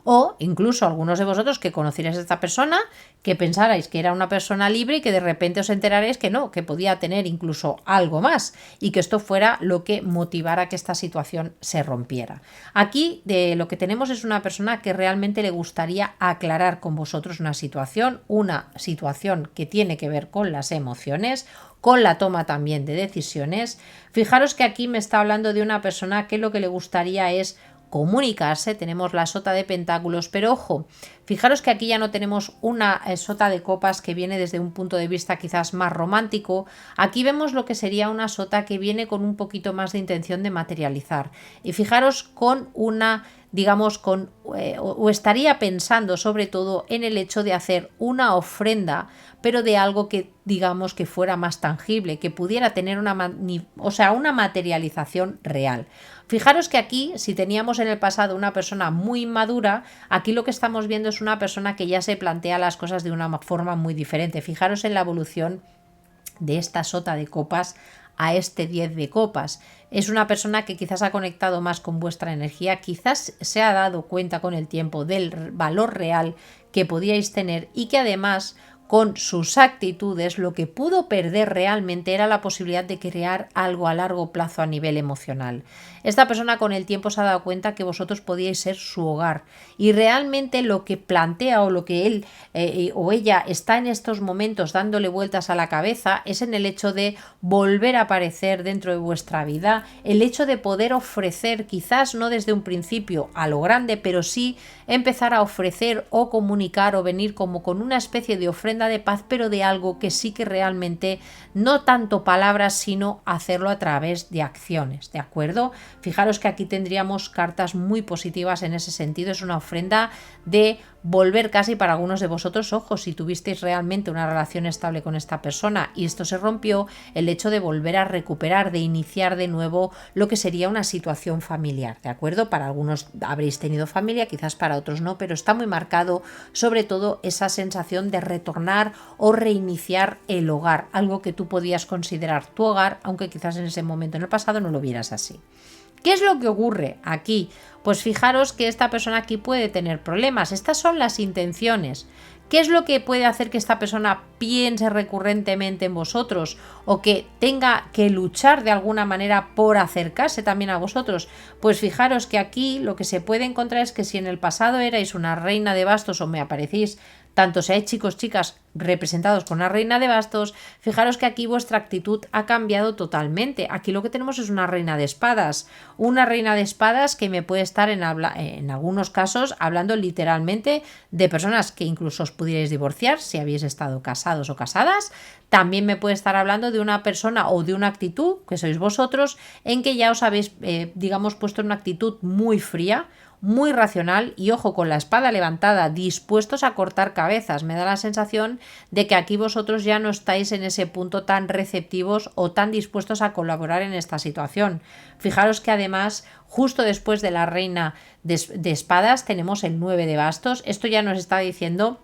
O incluso algunos de vosotros que conocierais a esta persona, que pensarais que era una persona libre y que de repente os enteraréis que no, que podía tener incluso algo más y que esto fuera lo que motivara que esta situación se rompiera. Aquí de lo que tenemos es una persona que realmente le gustaría aclarar con vosotros una situación que tiene que ver con las emociones, con la toma también de decisiones. Fijaros que aquí me está hablando de una persona que lo que le gustaría es comunicarse. Tenemos la sota de pentáculos, pero ojo, fijaros que aquí ya no tenemos una sota de copas que viene desde un punto de vista quizás más romántico. Aquí vemos lo que sería una sota que viene con un poquito más de intención de materializar. Y fijaros con una, digamos, o estaría pensando sobre todo en el hecho de hacer una ofrenda, pero de algo que digamos que fuera más tangible, que pudiera tener una materialización real. Fijaros que aquí, si teníamos en el pasado una persona muy inmadura, aquí lo que estamos viendo es una persona que ya se plantea las cosas de una forma muy diferente. Fijaros en la evolución de esta sota de copas a este 10 de copas. Es una persona que quizás ha conectado más con vuestra energía, quizás se ha dado cuenta con el tiempo del valor real que podíais tener y que además con sus actitudes lo que pudo perder realmente era la posibilidad de crear algo a largo plazo a nivel emocional. Esta persona con el tiempo se ha dado cuenta que vosotros podíais ser su hogar y realmente lo que plantea o lo que él o ella está en estos momentos dándole vueltas a la cabeza es en el hecho de volver a aparecer dentro de vuestra vida, el hecho de poder ofrecer, quizás no desde un principio a lo grande, pero sí empezar a ofrecer o comunicar o venir como con una especie de ofrenda de paz, pero de algo que sí que realmente no tanto palabras, sino hacerlo a través de acciones, ¿de acuerdo? Fijaros que aquí tendríamos cartas muy positivas en ese sentido. Es una ofrenda de volver casi para algunos de vosotros, ojo, si tuvisteis realmente una relación estable con esta persona y esto se rompió, el hecho de volver a recuperar, de iniciar de nuevo lo que sería una situación familiar, ¿de acuerdo? Para algunos habréis tenido familia, quizás para otros no, pero está muy marcado sobre todo esa sensación de retornar o reiniciar el hogar, algo que tú podías considerar tu hogar, aunque quizás en ese momento en el pasado no lo vieras así. ¿Qué es lo que ocurre aquí? Pues fijaros que esta persona aquí puede tener problemas. Estas son las intenciones. ¿Qué es lo que puede hacer que esta persona piense recurrentemente en vosotros o que tenga que luchar de alguna manera por acercarse también a vosotros? Pues fijaros que aquí lo que se puede encontrar es que si en el pasado erais una reina de bastos o me aparecéis, tanto seáis chicos chicas representados por una reina de bastos, fijaros que aquí vuestra actitud ha cambiado totalmente. Aquí lo que tenemos es una reina de espadas que me puede estar en algunos casos hablando literalmente de personas que incluso os pudierais divorciar si habéis estado casados o casadas. También me puede estar hablando de una persona o de una actitud que sois vosotros en que ya os habéis digamos puesto en una actitud muy fría, muy racional y ojo con la espada levantada, dispuestos a cortar cabezas. Me da la sensación de que aquí vosotros ya no estáis en ese punto tan receptivos o tan dispuestos a colaborar en esta situación. Fijaros que además justo después de la reina de espadas tenemos el 9 de bastos. Esto ya nos está diciendo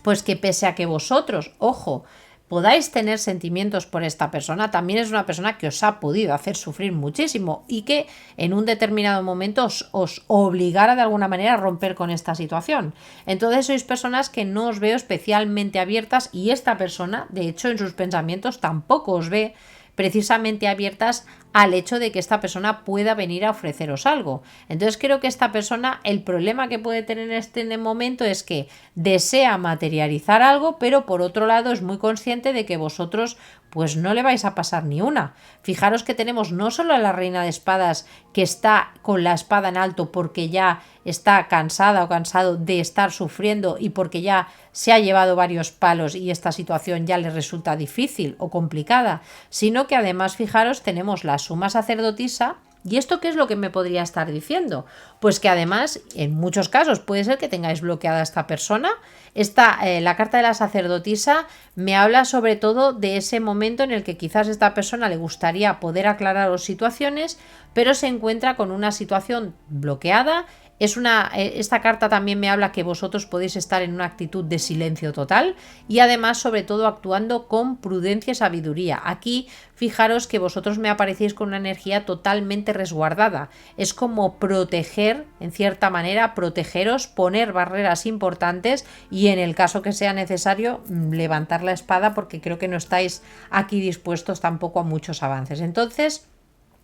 pues que pese a que vosotros, ojo, podáis tener sentimientos por esta persona, también es una persona que os ha podido hacer sufrir muchísimo y que en un determinado momento os obligara de alguna manera a romper con esta situación. Entonces sois personas que no os veo especialmente abiertas y esta persona, de hecho, en sus pensamientos tampoco os ve precisamente abiertas al hecho de que esta persona pueda venir a ofreceros algo. Entonces creo que esta persona, el problema que puede tener en este momento es que desea materializar algo, pero por otro lado es muy consciente de que vosotros pues no le vais a pasar ni una. Fijaros que tenemos no solo a la reina de espadas que está con la espada en alto porque ya está cansada o cansado de estar sufriendo y porque ya se ha llevado varios palos y esta situación ya le resulta difícil o complicada, sino que además fijaros tenemos la suma sacerdotisa. ¿Y esto qué es lo que me podría estar diciendo? Pues que además, en muchos casos, puede ser que tengáis bloqueada a esta persona. La carta de la sacerdotisa me habla sobre todo de ese momento en el que quizás a esta persona le gustaría poder aclarar las situaciones, pero se encuentra con una situación bloqueada. Esta carta también me habla que vosotros podéis estar en una actitud de silencio total y además sobre todo actuando con prudencia y sabiduría. Aquí fijaros que vosotros me aparecéis con una energía totalmente resguardada. Es como proteger, en cierta manera, protegeros, poner barreras importantes y en el caso que sea necesario levantar la espada porque creo que no estáis aquí dispuestos tampoco a muchos avances. Entonces,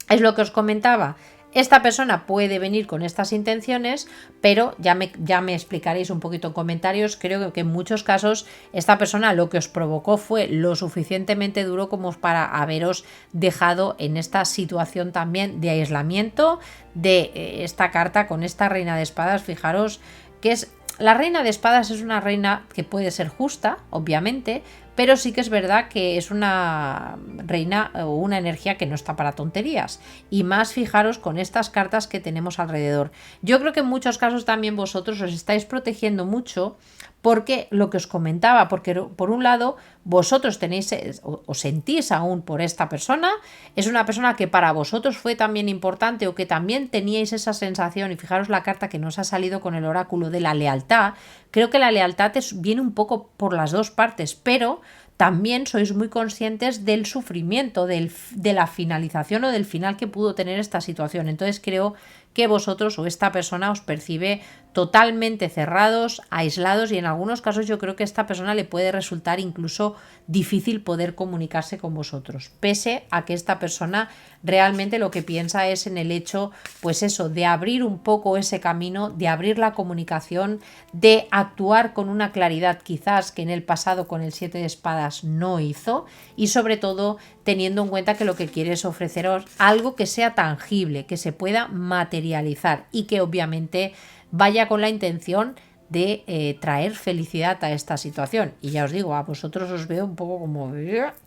es lo que os comentaba. Esta persona puede venir con estas intenciones, pero ya me explicaréis un poquito en comentarios. Creo que en muchos casos esta persona lo que os provocó fue lo suficientemente duro como para haberos dejado en esta situación también de aislamiento de esta carta con esta reina de espadas. Fijaros que la reina de espadas es una reina que puede ser justa, obviamente, pero sí que es verdad que es una reina o una energía que no está para tonterías. Y más fijaros con estas cartas que tenemos alrededor. Yo creo que en muchos casos también vosotros os estáis protegiendo mucho porque lo que os comentaba, porque por un lado vosotros tenéis o sentís aún por esta persona, es una persona que para vosotros fue también importante o que también teníais esa sensación, y fijaros la carta que nos ha salido con el oráculo de la lealtad. Creo que la lealtad viene un poco por las dos partes, pero también sois muy conscientes del sufrimiento, de la finalización o del final que pudo tener esta situación. Entonces creo que vosotros o esta persona os percibe totalmente cerrados, aislados, y en algunos casos yo creo que a esta persona le puede resultar incluso difícil poder comunicarse con vosotros, pese a que esta persona realmente lo que piensa es en el hecho, pues eso, de abrir un poco ese camino, de abrir la comunicación, de actuar con una claridad quizás que en el pasado con el 7 de espadas no hizo, y sobre todo teniendo en cuenta que lo que quiere es ofreceros algo que sea tangible, que se pueda materializar y que obviamente vaya con la intención de traer felicidad a esta situación. Y ya os digo, a vosotros os veo un poco como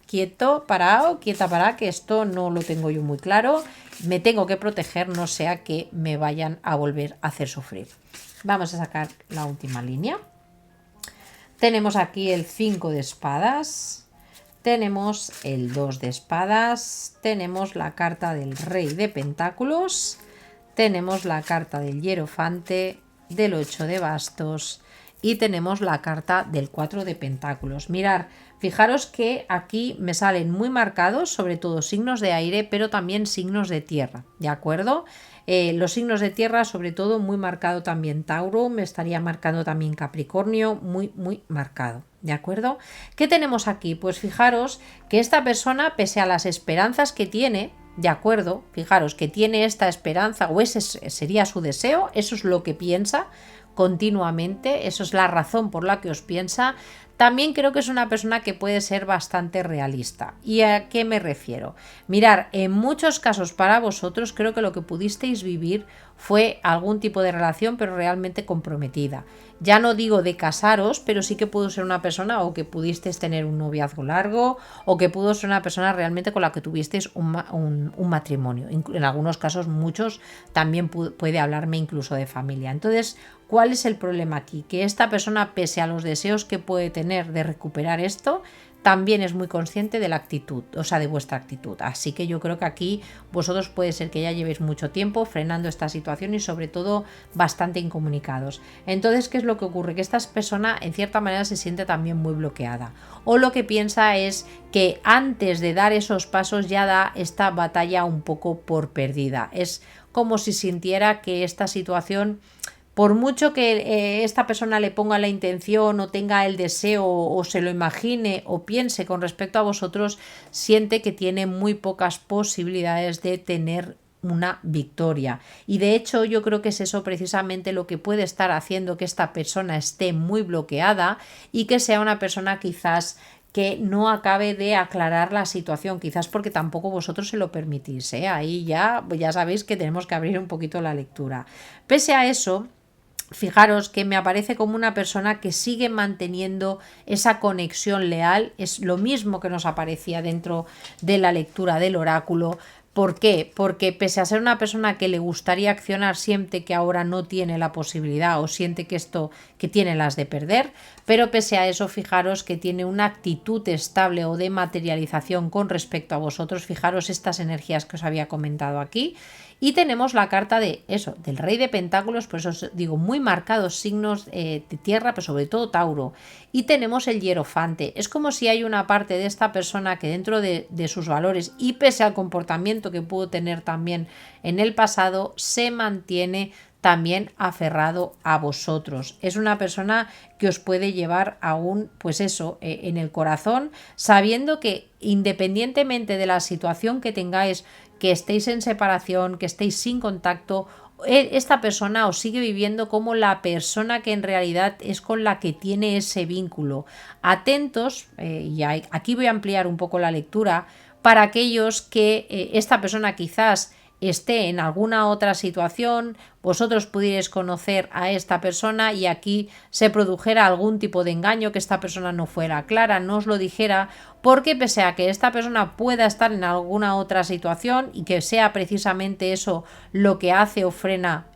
quieto, parado, quieta, parada, que esto no lo tengo yo muy claro. Me tengo que proteger, no sea que me vayan a volver a hacer sufrir. Vamos a sacar la última línea. Tenemos aquí el 5 de espadas, tenemos el 2 de espadas, tenemos la carta del rey de pentáculos, tenemos la carta del hierofante, del 8 de bastos y tenemos la carta del 4 de pentáculos. Mirad, fijaros que aquí me salen muy marcados, sobre todo signos de aire, pero también signos de tierra, ¿de acuerdo? Los signos de tierra, sobre todo muy marcado también Tauro, me estaría marcando también Capricornio, muy marcado, ¿de acuerdo? ¿Qué tenemos aquí? Pues fijaros que esta persona, pese a las esperanzas que tiene, ¿de acuerdo? Fijaros que tiene esta esperanza, o ese sería su deseo, eso es lo que piensa continuamente, eso es la razón por la que os piensa. También creo que es una persona que puede ser bastante realista. ¿Y a qué me refiero? Mirar, en muchos casos para vosotros creo que lo que pudisteis vivir fue algún tipo de relación, pero realmente comprometida. Ya no digo de casaros, pero sí que pudo ser una persona o que pudisteis tener un noviazgo largo o que pudo ser una persona realmente con la que tuvisteis un matrimonio. En algunos casos, muchos, también puede hablarme incluso de familia. Entonces, ¿cuál es el problema aquí? Que esta persona, pese a los deseos que puede tener de recuperar esto, también es muy consciente de la actitud, o sea, de vuestra actitud. Así que yo creo que aquí vosotros puede ser que ya llevéis mucho tiempo frenando esta situación y sobre todo bastante incomunicados. Entonces, ¿qué es lo que ocurre? Que esta persona en cierta manera se siente también muy bloqueada. O lo que piensa es que antes de dar esos pasos ya da esta batalla un poco por perdida. Es como si sintiera que esta situación Por mucho que esta persona le ponga la intención o tenga el deseo o se lo imagine o piense con respecto a vosotros, siente que tiene muy pocas posibilidades de tener una victoria. Y de hecho yo creo que es eso precisamente lo que puede estar haciendo que esta persona esté muy bloqueada y que sea una persona quizás que no acabe de aclarar la situación, quizás porque tampoco vosotros se lo permitís, ¿eh? Ahí ya sabéis que tenemos que abrir un poquito la lectura. Pese a eso, fijaros que me aparece como una persona que sigue manteniendo esa conexión leal, es lo mismo que nos aparecía dentro de la lectura del oráculo. ¿Por qué? Porque pese a ser una persona que le gustaría accionar, siente que ahora no tiene la posibilidad o siente que tiene las de perder, pero pese a eso, fijaros que tiene una actitud estable o de materialización con respecto a vosotros. Fijaros estas energías que os había comentado aquí. Y tenemos la carta de eso, del Rey de Pentáculos, por eso os digo, muy marcados signos de tierra, pero sobre todo Tauro. Y tenemos el Hierofante. Es como si hay una parte de esta persona que dentro de sus valores y pese al comportamiento que pudo tener también en el pasado, se mantiene también aferrado a vosotros. Es una persona que os puede llevar aún, pues eso, en el corazón, sabiendo que independientemente de la situación que tengáis, que estéis en separación, que estéis sin contacto, esta persona os sigue viviendo como la persona que en realidad es con la que tiene ese vínculo. Atentos, y aquí voy a ampliar un poco la lectura, para aquellos que esta persona quizás esté en alguna otra situación, vosotros pudierais conocer a esta persona y aquí se produjera algún tipo de engaño, que esta persona no fuera clara, no os lo dijera, porque pese a que esta persona pueda estar en alguna otra situación y que sea precisamente eso lo que hace o frena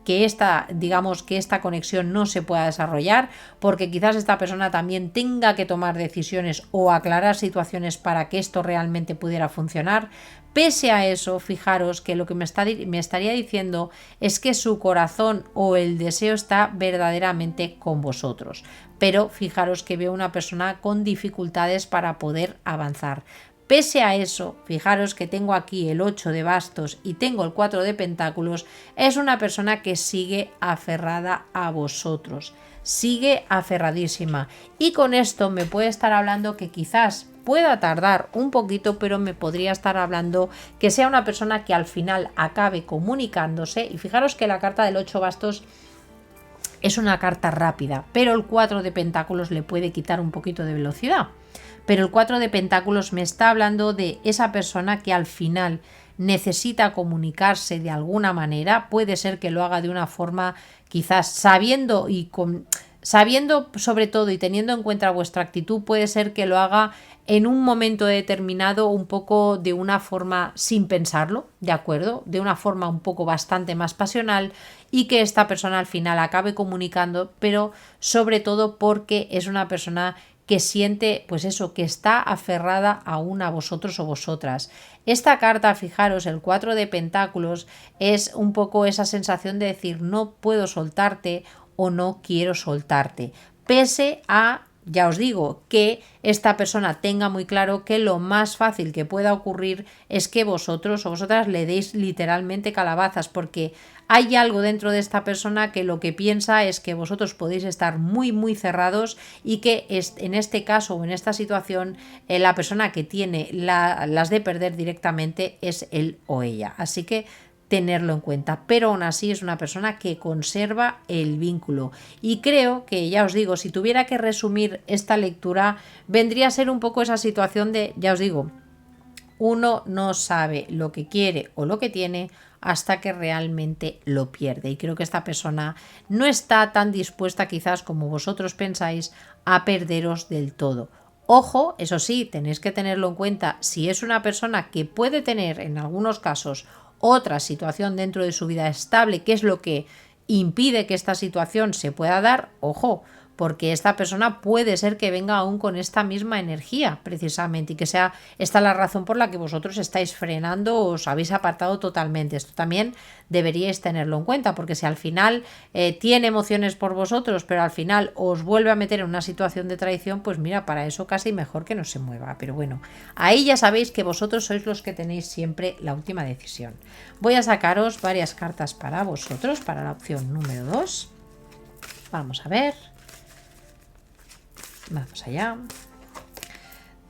que esta conexión no se pueda desarrollar, porque quizás esta persona también tenga que tomar decisiones o aclarar situaciones para que esto realmente pudiera funcionar. Pese a eso, fijaros que lo que me estaría diciendo es que su corazón o el deseo está verdaderamente con vosotros. Pero fijaros que veo una persona con dificultades para poder avanzar. Pese a eso, fijaros que tengo aquí el 8 de bastos y tengo el 4 de pentáculos, es una persona que sigue aferrada a vosotros, sigue aferradísima. Y con esto me puede estar hablando que quizás pueda tardar un poquito, pero me podría estar hablando que sea una persona que al final acabe comunicándose. Y fijaros que la carta del 8 bastos es una carta rápida, pero el 4 de pentáculos le puede quitar un poquito de velocidad. Pero el 4 de pentáculos me está hablando de esa persona que al final necesita comunicarse de alguna manera. Puede ser que lo haga de una forma quizás sabiendo sobre todo y teniendo en cuenta vuestra actitud, puede ser que lo haga en un momento determinado un poco de una forma sin pensarlo, ¿de acuerdo? De una forma un poco bastante más pasional y que esta persona al final acabe comunicando, pero sobre todo porque es una persona que siente, pues eso, que está aferrada aún a vosotros o vosotras. Esta carta, fijaros, el 4 de pentáculos, es un poco esa sensación de decir no puedo soltarte o no quiero soltarte, pese a, ya os digo, que esta persona tenga muy claro que lo más fácil que pueda ocurrir es que vosotros o vosotras le deis literalmente calabazas, porque hay algo dentro de esta persona que lo que piensa es que vosotros podéis estar muy muy cerrados y que en este caso o en esta situación la persona que tiene las de perder directamente es él o ella. Así que tenerlo en cuenta, pero aún así es una persona que conserva el vínculo y creo que, ya os digo, si tuviera que resumir esta lectura vendría a ser un poco esa situación de, ya os digo, uno no sabe lo que quiere o lo que tiene hasta que realmente lo pierde, y creo que esta persona no está tan dispuesta quizás como vosotros pensáis a perderos del todo. Ojo, eso sí, tenéis que tenerlo en cuenta, si es una persona que puede tener en algunos casos otra situación dentro de su vida estable, que es lo que impide que esta situación se pueda dar, ojo, porque esta persona puede ser que venga aún con esta misma energía precisamente y que sea esta la razón por la que vosotros estáis frenando o os habéis apartado totalmente. Esto también deberíais tenerlo en cuenta, porque si al final tiene emociones por vosotros, pero al final os vuelve a meter en una situación de traición, pues mira, para eso casi mejor que no se mueva. Pero bueno, ahí ya sabéis que vosotros sois los que tenéis siempre la última decisión. Voy a sacaros varias cartas para vosotros, para la opción número 2. Vamos a ver. Vamos allá.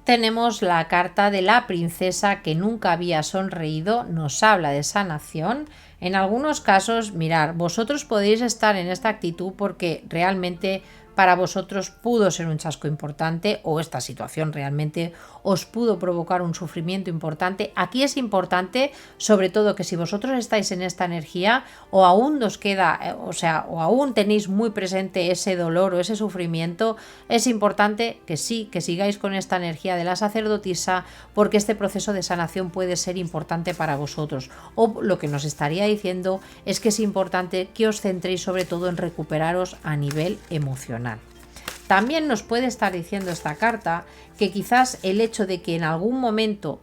Tenemos la carta de la princesa que nunca había sonreído, nos habla de sanación. En algunos casos, mirad, vosotros podéis estar en esta actitud porque realmente para vosotros pudo ser un chasco importante o esta situación realmente os pudo provocar un sufrimiento importante. Aquí es importante, sobre todo, que si vosotros estáis en esta energía o aún os queda, o aún tenéis muy presente ese dolor o ese sufrimiento, es importante que sí, que sigáis con esta energía de la sacerdotisa, porque este proceso de sanación puede ser importante para vosotros. O lo que nos estaría diciendo es que es importante que os centréis sobre todo en recuperaros a nivel emocional. También nos puede estar diciendo esta carta que quizás el hecho de que en algún momento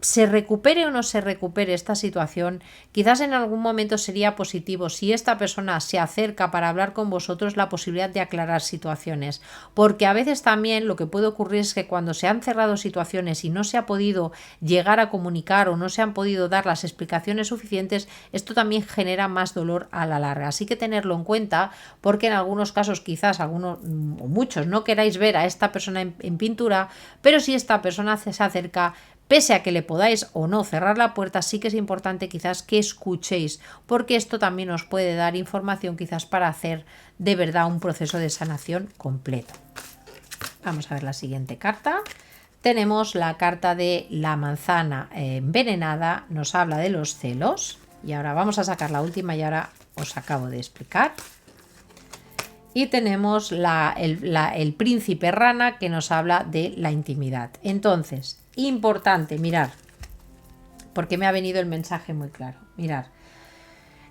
se recupere o no se recupere esta situación, quizás en algún momento sería positivo si esta persona se acerca para hablar con vosotros, la posibilidad de aclarar situaciones, porque a veces también lo que puede ocurrir es que cuando se han cerrado situaciones y no se ha podido llegar a comunicar o no se han podido dar las explicaciones suficientes, esto también genera más dolor a la larga, así que tenerlo en cuenta, porque en algunos casos quizás algunos o muchos no queráis ver a esta persona en pintura, pero si esta persona se acerca, pese a que le podáis o no cerrar la puerta, sí que es importante quizás que escuchéis, porque esto también os puede dar información quizás para hacer de verdad un proceso de sanación completo. Vamos a ver la siguiente carta. Tenemos la carta de la manzana envenenada, nos habla de los celos. Y ahora vamos a sacar la última y ahora os acabo de explicar. Y tenemos el príncipe rana que nos habla de la intimidad. Entonces, importante, mirar, porque me ha venido el mensaje muy claro. Mirar,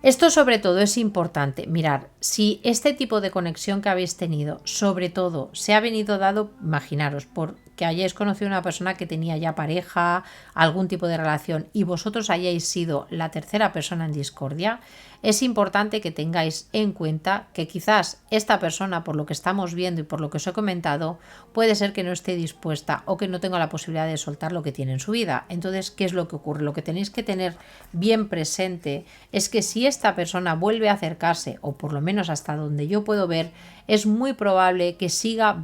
esto sobre todo es importante. Mirar, si este tipo de conexión que habéis tenido, sobre todo, se ha venido dado, imaginaros, por que hayáis conocido a una persona que tenía ya pareja, algún tipo de relación, y vosotros hayáis sido la tercera persona en discordia, es importante que tengáis en cuenta que quizás esta persona, por lo que estamos viendo y por lo que os he comentado, puede ser que no esté dispuesta o que no tenga la posibilidad de soltar lo que tiene en su vida. Entonces, ¿qué es lo que ocurre? Lo que tenéis que tener bien presente es que si esta persona vuelve a acercarse, o por lo menos hasta donde yo puedo ver, es muy probable que siga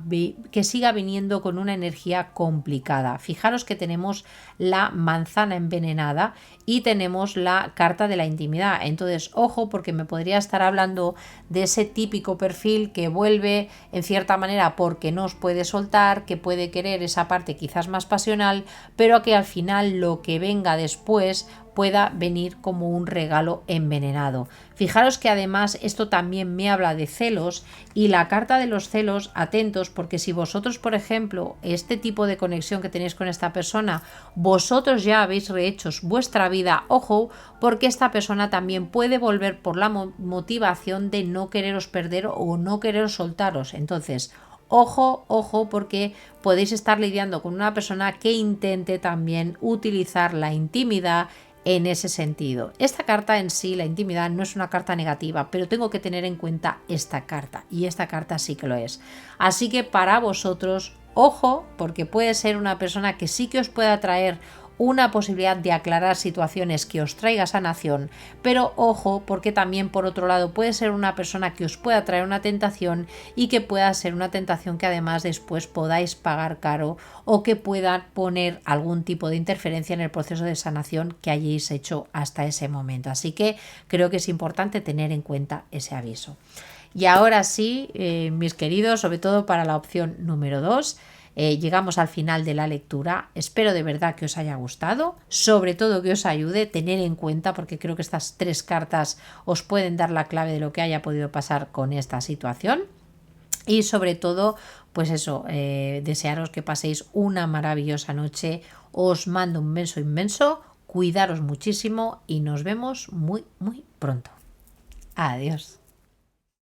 viniendo con una energía complicada. Fijaros que tenemos la manzana envenenada y tenemos la carta de la intimidad. Entonces, ojo, porque me podría estar hablando de ese típico perfil que vuelve en cierta manera porque no os puede soltar, que puede querer esa parte quizás más pasional, pero que al final lo que venga después pueda venir como un regalo envenenado. Fijaros que además esto también me habla de celos, y la carta de los celos, atentos, porque si vosotros, por ejemplo, este tipo de conexión que tenéis con esta persona, vosotros ya habéis rehecho vuestra vida, ojo, porque esta persona también puede volver por la motivación de no quereros perder o no quereros soltaros. Entonces, ojo, ojo, porque podéis estar lidiando con una persona que intente también utilizar la intimidad en ese sentido. Esta carta en sí, la intimidad, no es una carta negativa, pero tengo que tener en cuenta esta carta, y esta carta sí que lo es. Así que para vosotros, ojo, porque puede ser una persona que sí que os pueda traer una posibilidad de aclarar situaciones que os traiga sanación, pero ojo, porque también por otro lado puede ser una persona que os pueda traer una tentación, y que pueda ser una tentación que además después podáis pagar caro, o que pueda poner algún tipo de interferencia en el proceso de sanación que hayáis hecho hasta ese momento. Así que creo que es importante tener en cuenta ese aviso. Y ahora sí, mis queridos, sobre todo para la opción número 2, llegamos al final de la lectura. Espero de verdad que os haya gustado, sobre todo que os ayude a tener en cuenta, porque creo que estas 3 cartas os pueden dar la clave de lo que haya podido pasar con esta situación. Y sobre todo, pues eso, desearos que paséis una maravillosa noche. Os mando un beso inmenso, cuidaros muchísimo y nos vemos muy, muy pronto. Adiós.